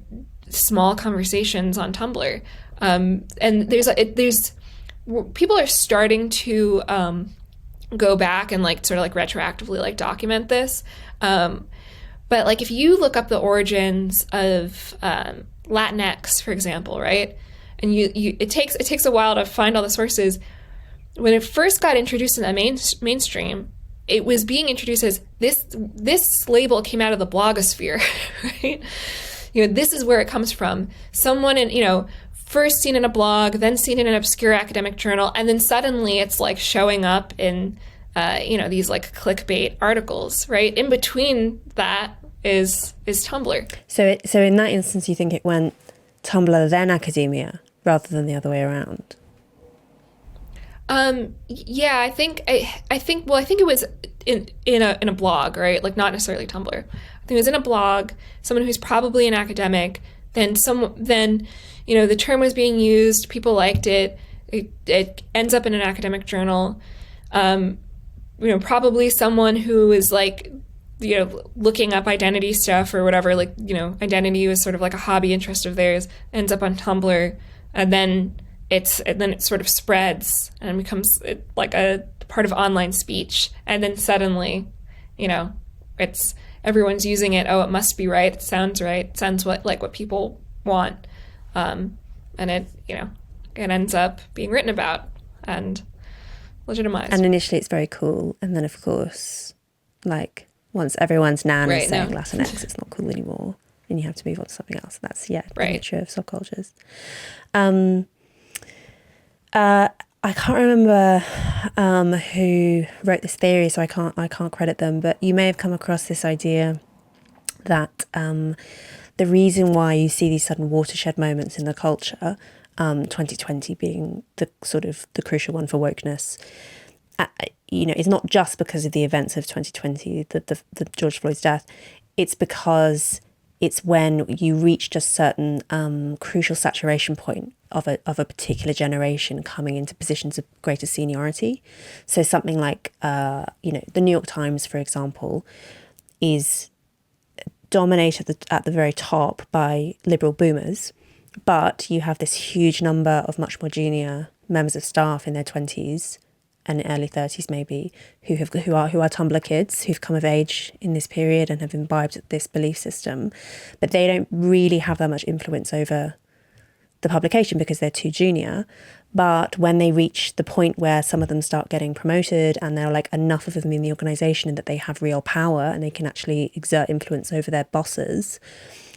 [SPEAKER 2] small conversations on Tumblr. And there's people are starting to go back and like sort of like retroactively like document this. But like, if you look up the origins of Latinx, for example, right, and it takes a while to find all the sources. When it first got introduced in the mainstream, it was being introduced as this label came out of the blogosphere, right? You know, this is where it comes from. Someone in, you know, first seen in a blog, then seen in an obscure academic journal, and then suddenly it's like showing up in, you know, these like clickbait articles, right? In between that is Tumblr.
[SPEAKER 1] So in that instance, you think it went Tumblr then academia rather than the other way around?
[SPEAKER 2] Yeah, I think it was in a blog, right? Like, not necessarily Tumblr. I think it was in a blog, someone who's probably an academic, then you know, the term was being used, people liked it, it ends up in an academic journal. You know, probably someone who is like, you know, looking up identity stuff or whatever, like, you know, identity was sort of like a hobby interest of theirs, ends up on Tumblr, and then it sort of spreads and becomes like a part of online speech, and then suddenly, it's everyone's using it. Oh, it must be right. It sounds right. It sounds what people want, and it ends up being written about and legitimized.
[SPEAKER 1] And initially, it's very cool, and then of course, like once everyone's nan is saying Latinx, it's not cool anymore, and you have to move on to something else. That's the nature of subcultures. I can't remember who wrote this theory, so I can't credit them. But you may have come across this idea that the reason why you see these sudden watershed moments in the culture, 2020 being the sort of the crucial one for wokeness, is not just because of the events of 2020, the George Floyd's death. It's because it's when you reach a certain crucial saturation point of a particular generation coming into positions of greater seniority. So something like, the New York Times, for example, is dominated at the very top by liberal boomers, but you have this huge number of much more junior members of staff in their 20s and early 30s maybe, who are Tumblr kids, who've come of age in this period and have imbibed this belief system, but they don't really have that much influence over the publication because they're too junior. But when they reach the point where some of them start getting promoted and there are like enough of them in the organisation and that they have real power and they can actually exert influence over their bosses,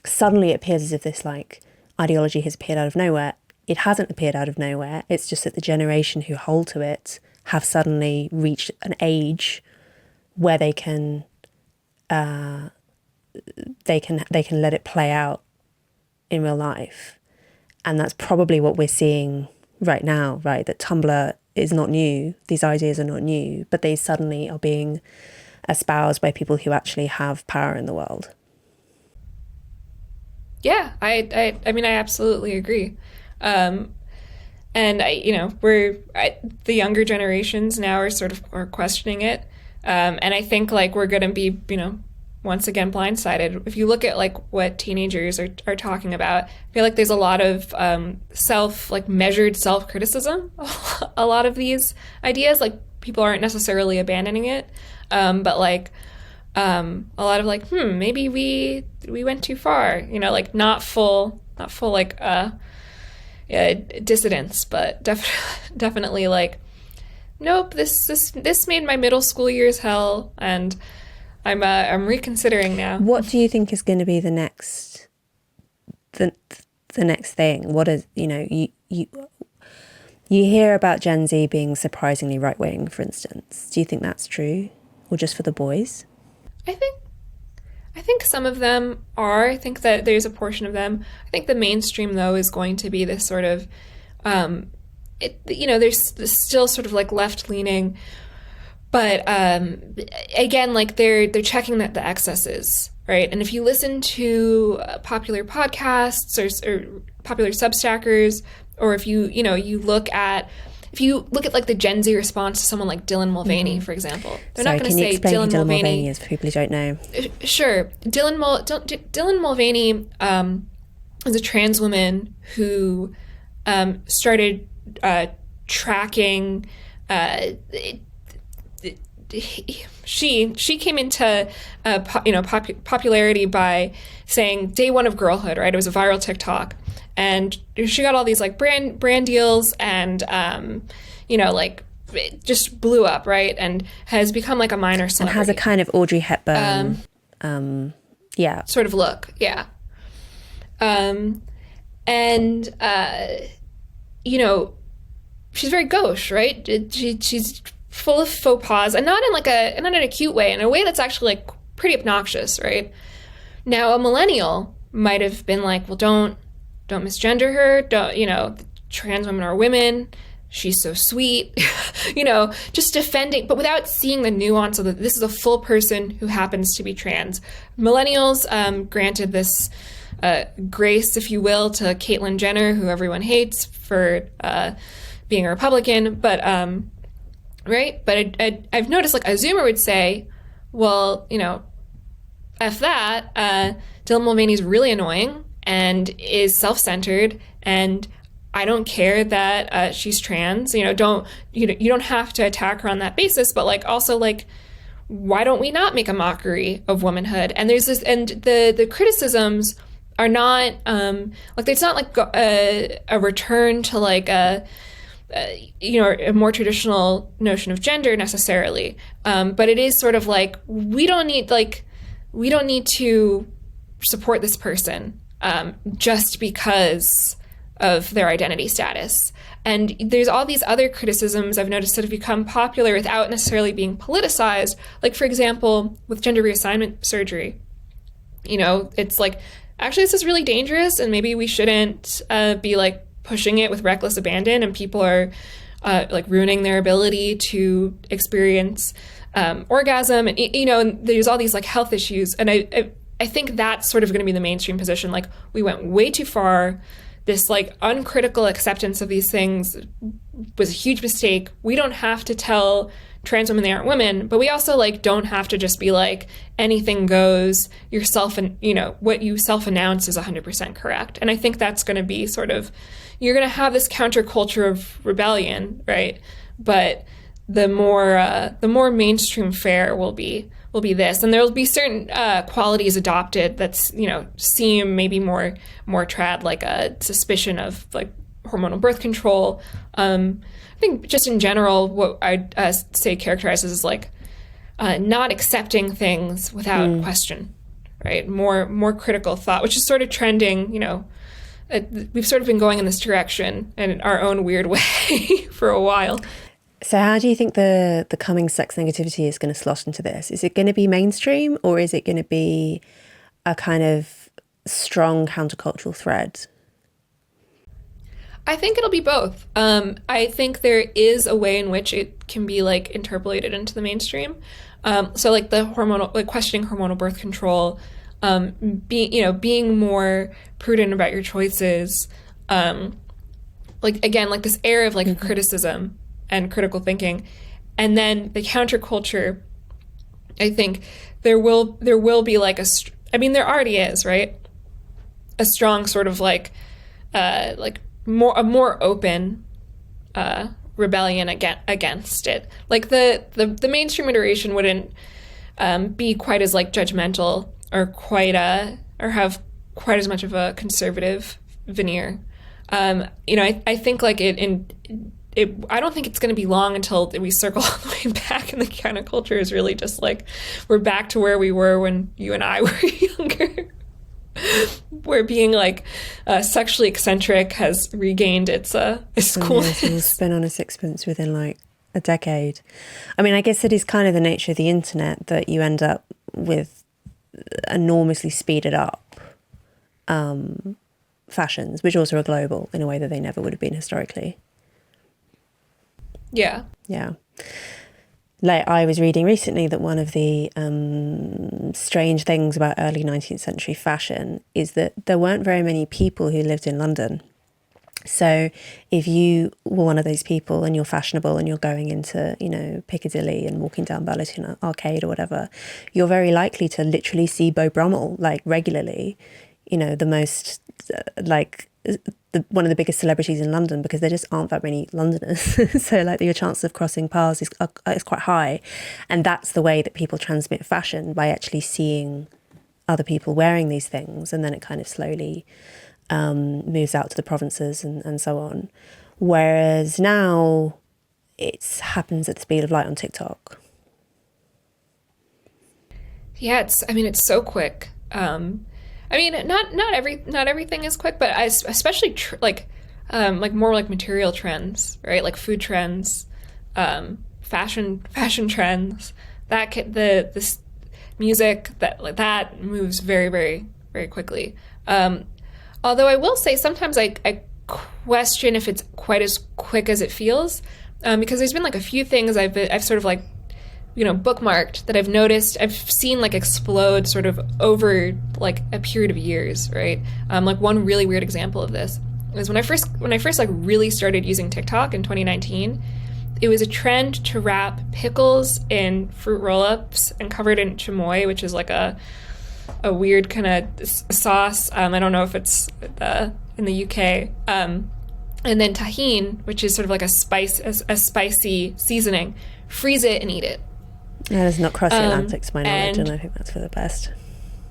[SPEAKER 1] suddenly it appears as if this like ideology has appeared out of nowhere. It hasn't appeared out of nowhere. It's just that the generation who hold to it have suddenly reached an age where they can let it play out in real life. And that's probably what we're seeing right now, right? That Tumblr is not new. These ideas are not new, but they suddenly are being espoused by people who actually have power in the world.
[SPEAKER 2] Yeah, I mean, I absolutely agree. And the younger generations now are questioning it. And I think like we're going to be, once again, blindsided. If you look at like what teenagers are talking about, I feel like there's a lot of measured self-criticism. A lot of these ideas, like people aren't necessarily abandoning it. But like a lot of like, maybe we went too far, like not full like dissidence, but definitely like, nope, this made my middle school years hell, and I'm reconsidering now.
[SPEAKER 1] What do you think is going to be the next thing? What is, you hear about Gen Z being surprisingly right wing, for instance. Do you think that's true, or just for the boys?
[SPEAKER 2] I think some of them are. I think that there's a portion of them. I think the mainstream, though, is going to be this sort of, there's still sort of like left-leaning, but again, like they're checking the excesses, right? And if you listen to popular podcasts or popular Substackers, or if you look at like the Gen Z response to someone like Dylan Mulvaney, for example, they're not going to say Dylan Mulvaney
[SPEAKER 1] is for people who don't know.
[SPEAKER 2] Sure, Dylan Mulvaney is a trans woman who started tracking. She came into popularity by saying day one of girlhood, right? It was a viral TikTok. And she got all these like brand deals, and like it just blew up, right? And has become like a minor celebrity.
[SPEAKER 1] And has a kind of Audrey Hepburn,
[SPEAKER 2] sort of look, yeah. She's very gauche, right? She's full of faux pas, and not in a cute way, in a way that's actually like pretty obnoxious, right? Now a millennial might have been like, well, don't misgender her. Don't, trans women are women. She's so sweet, just defending, but without seeing the nuance of this is a full person who happens to be trans. Millennials granted this grace, if you will, to Caitlyn Jenner, who everyone hates for being a Republican, but right? But I've noticed like a Zoomer would say, well, F that, Dylan Mulvaney's really annoying and is self-centered and I don't care that she's trans. You know, you don't have to attack her on that basis. But like also like, why don't we not make a mockery of womanhood? And there's this, and the criticisms are not like it's not like a return to like a more traditional notion of gender necessarily, but it is sort of like we don't need to support this person just because of their identity status. And there's all these other criticisms I've noticed that have become popular without necessarily being politicized. Like, for example, with gender reassignment surgery, it's like, actually, this is really dangerous, and maybe we shouldn't be like pushing it with reckless abandon, and people are like ruining their ability to experience orgasm, and and there's all these like health issues. And I think that's sort of going to be the mainstream position. Like, we went way too far. This like uncritical acceptance of these things was a huge mistake. We don't have to tell trans women they aren't women, but we also like don't have to just be like anything goes. Yourself, and what you self-announce is 100% correct. And I think that's going to be sort of, you're going to have this counterculture of rebellion, right? But the more mainstream fare will be this, and there will be certain qualities adopted that's seem maybe more trad, like a suspicion of like hormonal birth control. I think just in general, what I'd say characterizes as like not accepting things without question, right? More critical thought, which is sort of trending. We've sort of been going in this direction in our own weird way for a while.
[SPEAKER 1] So how do you think the coming sex negativity is going to slot into this? Is it going to be mainstream, or is it going to be a kind of strong countercultural thread?
[SPEAKER 2] I think it'll be both. I think there is a way in which it can be like interpolated into the mainstream. So like the questioning hormonal birth control, being more prudent about your choices, like again, like this era of like criticism and critical thinking, and then the counterculture. I think there will be like there already is, right? A strong sort of like a more open rebellion against it. Like the mainstream iteration wouldn't be quite as like judgmental or or have quite as much of a conservative veneer. I think like I don't think it's going to be long until we circle all the way back, and the counterculture is really just like we're back to where we were when you and I were younger, where being like sexually eccentric has regained its coolness.
[SPEAKER 1] It's spin on a sixpence within like a decade. I mean, I guess it is kind of the nature of the internet that you end up with enormously speeded up fashions, which also are global in a way that they never would have been historically.
[SPEAKER 2] Yeah.
[SPEAKER 1] Like I was reading recently that one of the strange things about early 19th century fashion is that there weren't very many people who lived in London. So if you were one of those people and you're fashionable and you're going into, Piccadilly and walking down Burlington Arcade or whatever, you're very likely to literally see Beau Brummel like regularly, the most one of the biggest celebrities in London, because there just aren't that many Londoners. So like your chance of crossing paths is quite high. And that's the way that people transmit fashion, by actually seeing other people wearing these things. And then it kind of slowly moves out to the provinces and so on. Whereas now it happens at the speed of light on TikTok.
[SPEAKER 2] Yeah, it's so quick. Not everything is quick, but especially like more like material trends, right? Like food trends, fashion trends. This music that moves very, very, very quickly. Although I will say sometimes I question if it's quite as quick as it feels, because there's been like a few things I've sort of like bookmarked that I've noticed, I've seen like explode sort of over like a period of years, right? Like one really weird example of this is when I first like really started using TikTok in 2019, it was a trend to wrap pickles in fruit roll-ups and cover it in chamoy, which is like a weird kind of sauce. I don't know if it's in the UK. and then tahine, which is sort of like a spicy seasoning. Freeze it and eat it.
[SPEAKER 1] That does not cross the Atlantic to my knowledge, and I think that's for the best.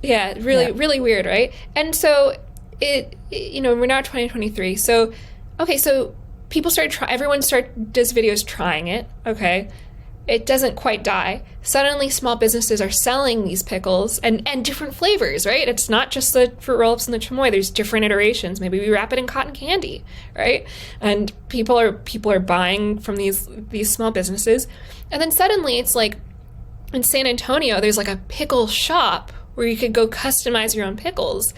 [SPEAKER 2] Yeah, really weird, right? And so we're now 2023. So, okay, so people everyone does videos trying it, okay? It doesn't quite die. Suddenly, small businesses are selling these pickles and different flavors, right? It's not just the fruit roll-ups and the chamoy. There's different iterations. Maybe we wrap it in cotton candy, right? And people are buying from these small businesses. And then suddenly, it's like in San Antonio, there's like a pickle shop where you could go customize your own pickles.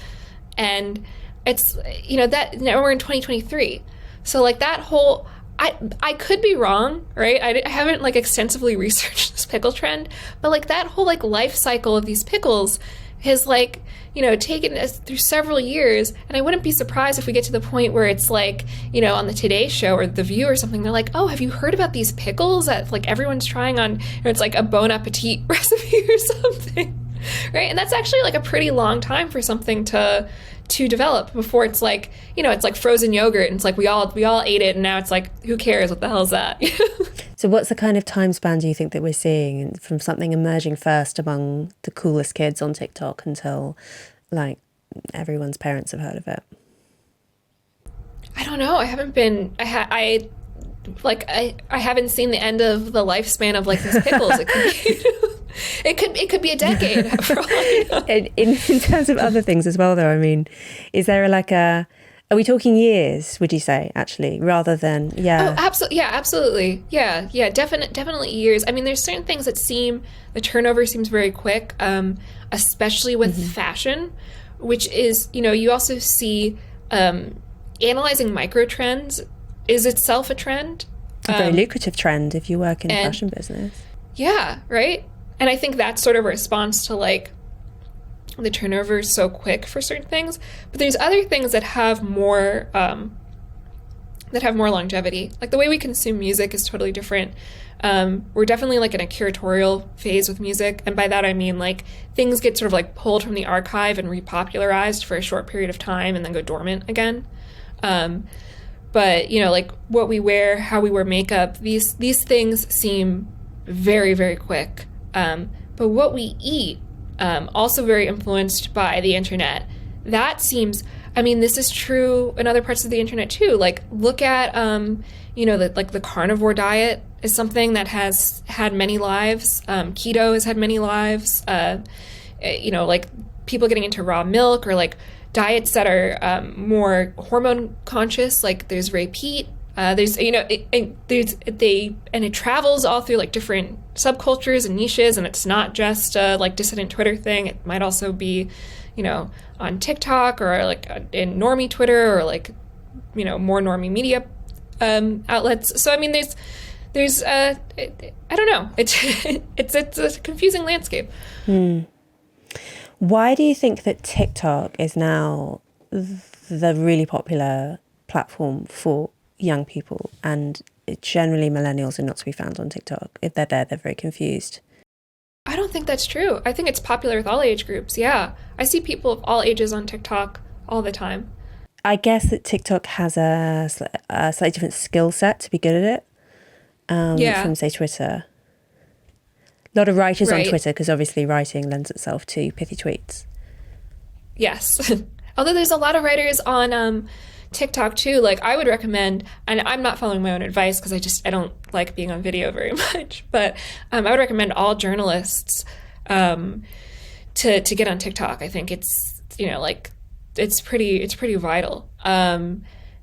[SPEAKER 2] And it's, that now we're in 2023. So like that whole... I could be wrong, right? I haven't like extensively researched this pickle trend, but like that whole like life cycle of these pickles has like, taken us through several years. And I wouldn't be surprised if we get to the point where it's like, on the Today Show or The View or something, they're like, oh, have you heard about these pickles that like everyone's trying on, it's like a Bon Appetit recipe or something, right? And that's actually like a pretty long time for something to develop before it's like, it's like frozen yogurt and it's like we all ate it and now it's like, who cares? What the hell is that?
[SPEAKER 1] So what's the kind of time span do you think that we're seeing from something emerging first among the coolest kids on TikTok until like everyone's parents have heard of it?
[SPEAKER 2] I don't know. I haven't been, I haven't seen the end of the lifespan of like these pickles. It could be a decade. For all I know.
[SPEAKER 1] In terms of other things as well, though, I mean, is there are we talking years, would you say, actually, rather than,
[SPEAKER 2] Oh, absolutely. Yeah, definitely years. I mean, there's certain things that the turnover seems very quick, especially with fashion, which is, you also see analyzing micro trends is itself a trend.
[SPEAKER 1] A very lucrative trend if you work in a fashion business.
[SPEAKER 2] Yeah, right? And I think that's sort of a response to like the turnover is so quick for certain things. But there's other things that have more longevity. Like the way we consume music is totally different. We're definitely like in a curatorial phase with music. And by that I mean like things get sort of like pulled from the archive and repopularized for a short period of time and then go dormant again. But like what we wear, how we wear makeup, these things seem very, very quick. But what we eat, also very influenced by the internet. That seems, I mean, this is true in other parts of the internet too. Like look at, the carnivore diet is something that has had many lives. Keto has had many lives. Like people getting into raw milk or like diets that are more hormone conscious. Like there's Ray Peat. It travels all through like different subcultures and niches, and it's not just a like dissident Twitter thing. It might also be, on TikTok or like in normie Twitter or like, more normie media outlets. So I mean, there's I don't know. It's a confusing landscape.
[SPEAKER 1] Why do you think that TikTok is now the really popular platform for young people, and generally millennials are not to be found on TikTok? If they're there, they're very confused.
[SPEAKER 2] I don't think that's true. I think it's popular with all age groups. Yeah, I see people of all ages on TikTok all the time.
[SPEAKER 1] I guess that TikTok has a slightly different skill set to be good at it from, say, Twitter. A lot of writers on Twitter, because obviously writing lends itself to pithy tweets.
[SPEAKER 2] Yes. Although there's a lot of writers on TikTok too. Like I would recommend, and I'm not following my own advice because I don't like being on video very much, but I would recommend all journalists to get on TikTok. I think it's it's pretty vital.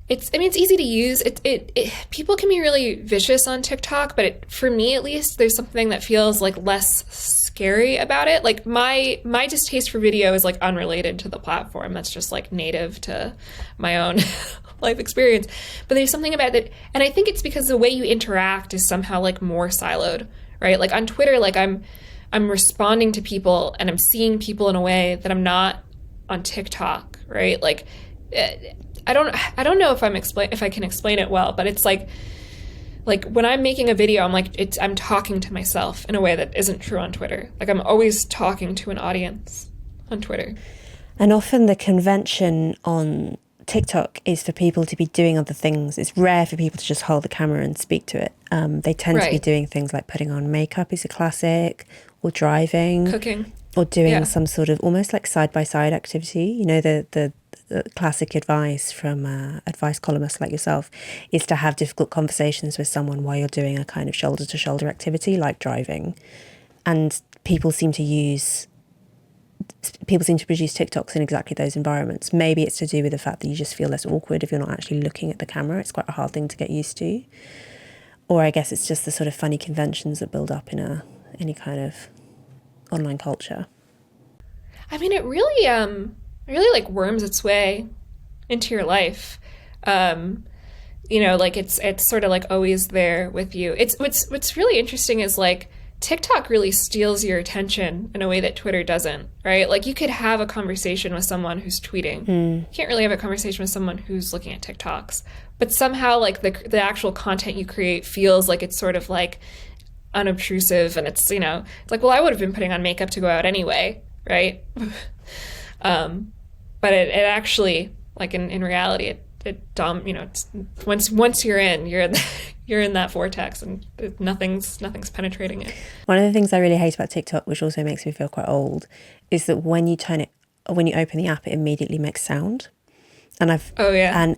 [SPEAKER 2] It's easy to use. People can be really vicious on TikTok, but for me at least, there's something that feels like less scary about it. Like my distaste for video is like unrelated to the platform. That's just like native to my own life experience. But there's something about it, and I think it's because the way you interact is somehow like more siloed, right? Like on Twitter, like I'm responding to people and I'm seeing people in a way that I'm not on TikTok, right? Like I don't know if I can explain it well, but it's like when I'm making a video, I'm talking to myself in a way that isn't true on Twitter. Like I'm always talking to an audience on Twitter.
[SPEAKER 1] And often the convention on TikTok is for people to be doing other things. It's rare for people to just hold the camera and speak to it. They tend to be doing things like putting on makeup is a classic, or driving,
[SPEAKER 2] Cooking,
[SPEAKER 1] or doing some sort of almost like side-by-side activity. You know, the classic advice from advice columnists like yourself is to have difficult conversations with someone while you're doing a kind of shoulder-to-shoulder activity like driving. And people seem to produce TikToks in exactly those environments. Maybe it's to do with the fact that you just feel less awkward if you're not actually looking at the camera. It's quite a hard thing to get used to. Or I guess it's just the sort of funny conventions that build up in any kind of online culture.
[SPEAKER 2] I mean, it really like worms its way into your life. You know, like it's sort of like always there with you. It's what's really interesting is like TikTok really steals your attention in a way that Twitter doesn't, right? Like you could have a conversation with someone who's tweeting. You can't really have a conversation with someone who's looking at TikToks. But somehow like the actual content you create feels like it's sort of like unobtrusive, and it's, you know, it's like, well, I would have been putting on makeup to go out anyway, right? But it actually, like in reality, you know, it's, once you're in that vortex, and nothing's penetrating it.
[SPEAKER 1] One of the things I really hate about TikTok, which also makes me feel quite old, is that when you open the app, it immediately makes sound. And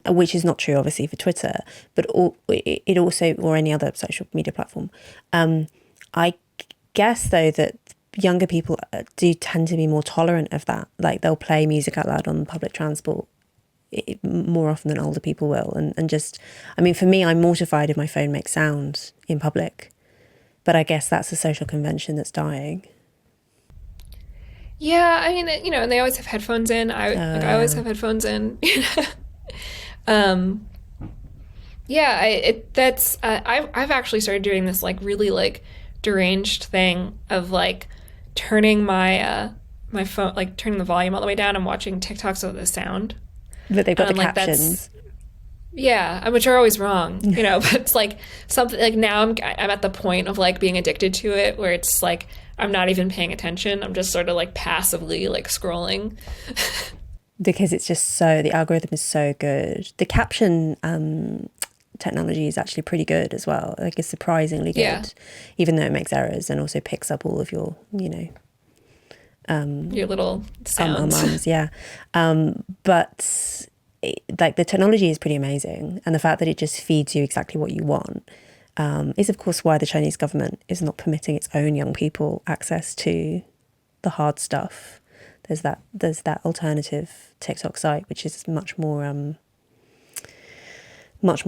[SPEAKER 1] which is not true, obviously, for Twitter, but it also, or any other social media platform. I guess though that younger people do tend to be more tolerant of that. Like they'll play music out loud on public transport more often than older people will. And just, I mean, for me, I'm mortified if my phone makes sound in public, but I guess that's a social convention that's dying.
[SPEAKER 2] Yeah, I mean, you know, and they always have headphones in. I always have headphones in. I've actually started doing this like really like deranged thing of like turning my phone, like turning the volume all the way down and watching TikToks with the sound.
[SPEAKER 1] But they've got the
[SPEAKER 2] like
[SPEAKER 1] captions.
[SPEAKER 2] Which are always wrong, you know, but it's like something like now I'm at the point of like being addicted to it, where it's like I'm not even paying attention. I'm just sort of like passively like scrolling.
[SPEAKER 1] Because it's just the algorithm is so good. The caption technology is actually pretty good as well. Like it's surprisingly good, even though it makes errors and also picks up all of your, you know,
[SPEAKER 2] your little sounds.
[SPEAKER 1] But like the technology is pretty amazing, and the fact that it just feeds you exactly what you want is of course why the Chinese government is not permitting its own young people access to the hard stuff. There's that alternative TikTok site which is much more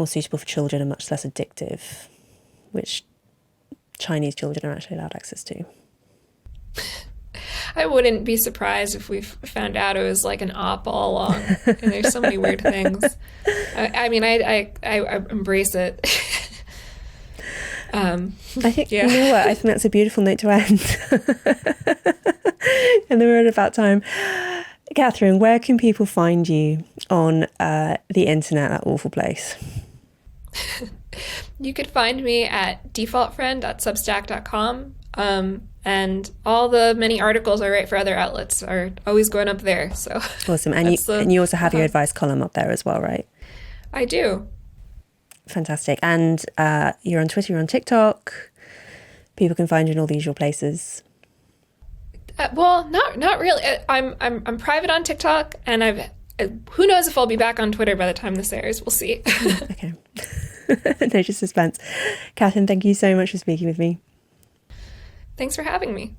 [SPEAKER 1] suitable for children and much less addictive, which Chinese children are actually allowed access to.
[SPEAKER 2] I wouldn't be surprised if we found out it was like an op all along. And there's so many weird things. I mean, I embrace it.
[SPEAKER 1] I think, you know what? I think that's a beautiful note to end. And then we're at about time. Katherine, where can people find you on the internet, that awful place?
[SPEAKER 2] You could find me at defaultfriend.substack.com. And all the many articles I write for other outlets are always going up there. So
[SPEAKER 1] awesome. And you also have your advice column up there as well, right?
[SPEAKER 2] I do.
[SPEAKER 1] Fantastic. And you're on Twitter, you're on TikTok. People can find you in all the usual places.
[SPEAKER 2] Well, not really. I'm private on TikTok, and who knows if I'll be back on Twitter by the time this airs. We'll see.
[SPEAKER 1] Okay. No suspense. Katherine, thank you so much for speaking with me.
[SPEAKER 2] Thanks for having me.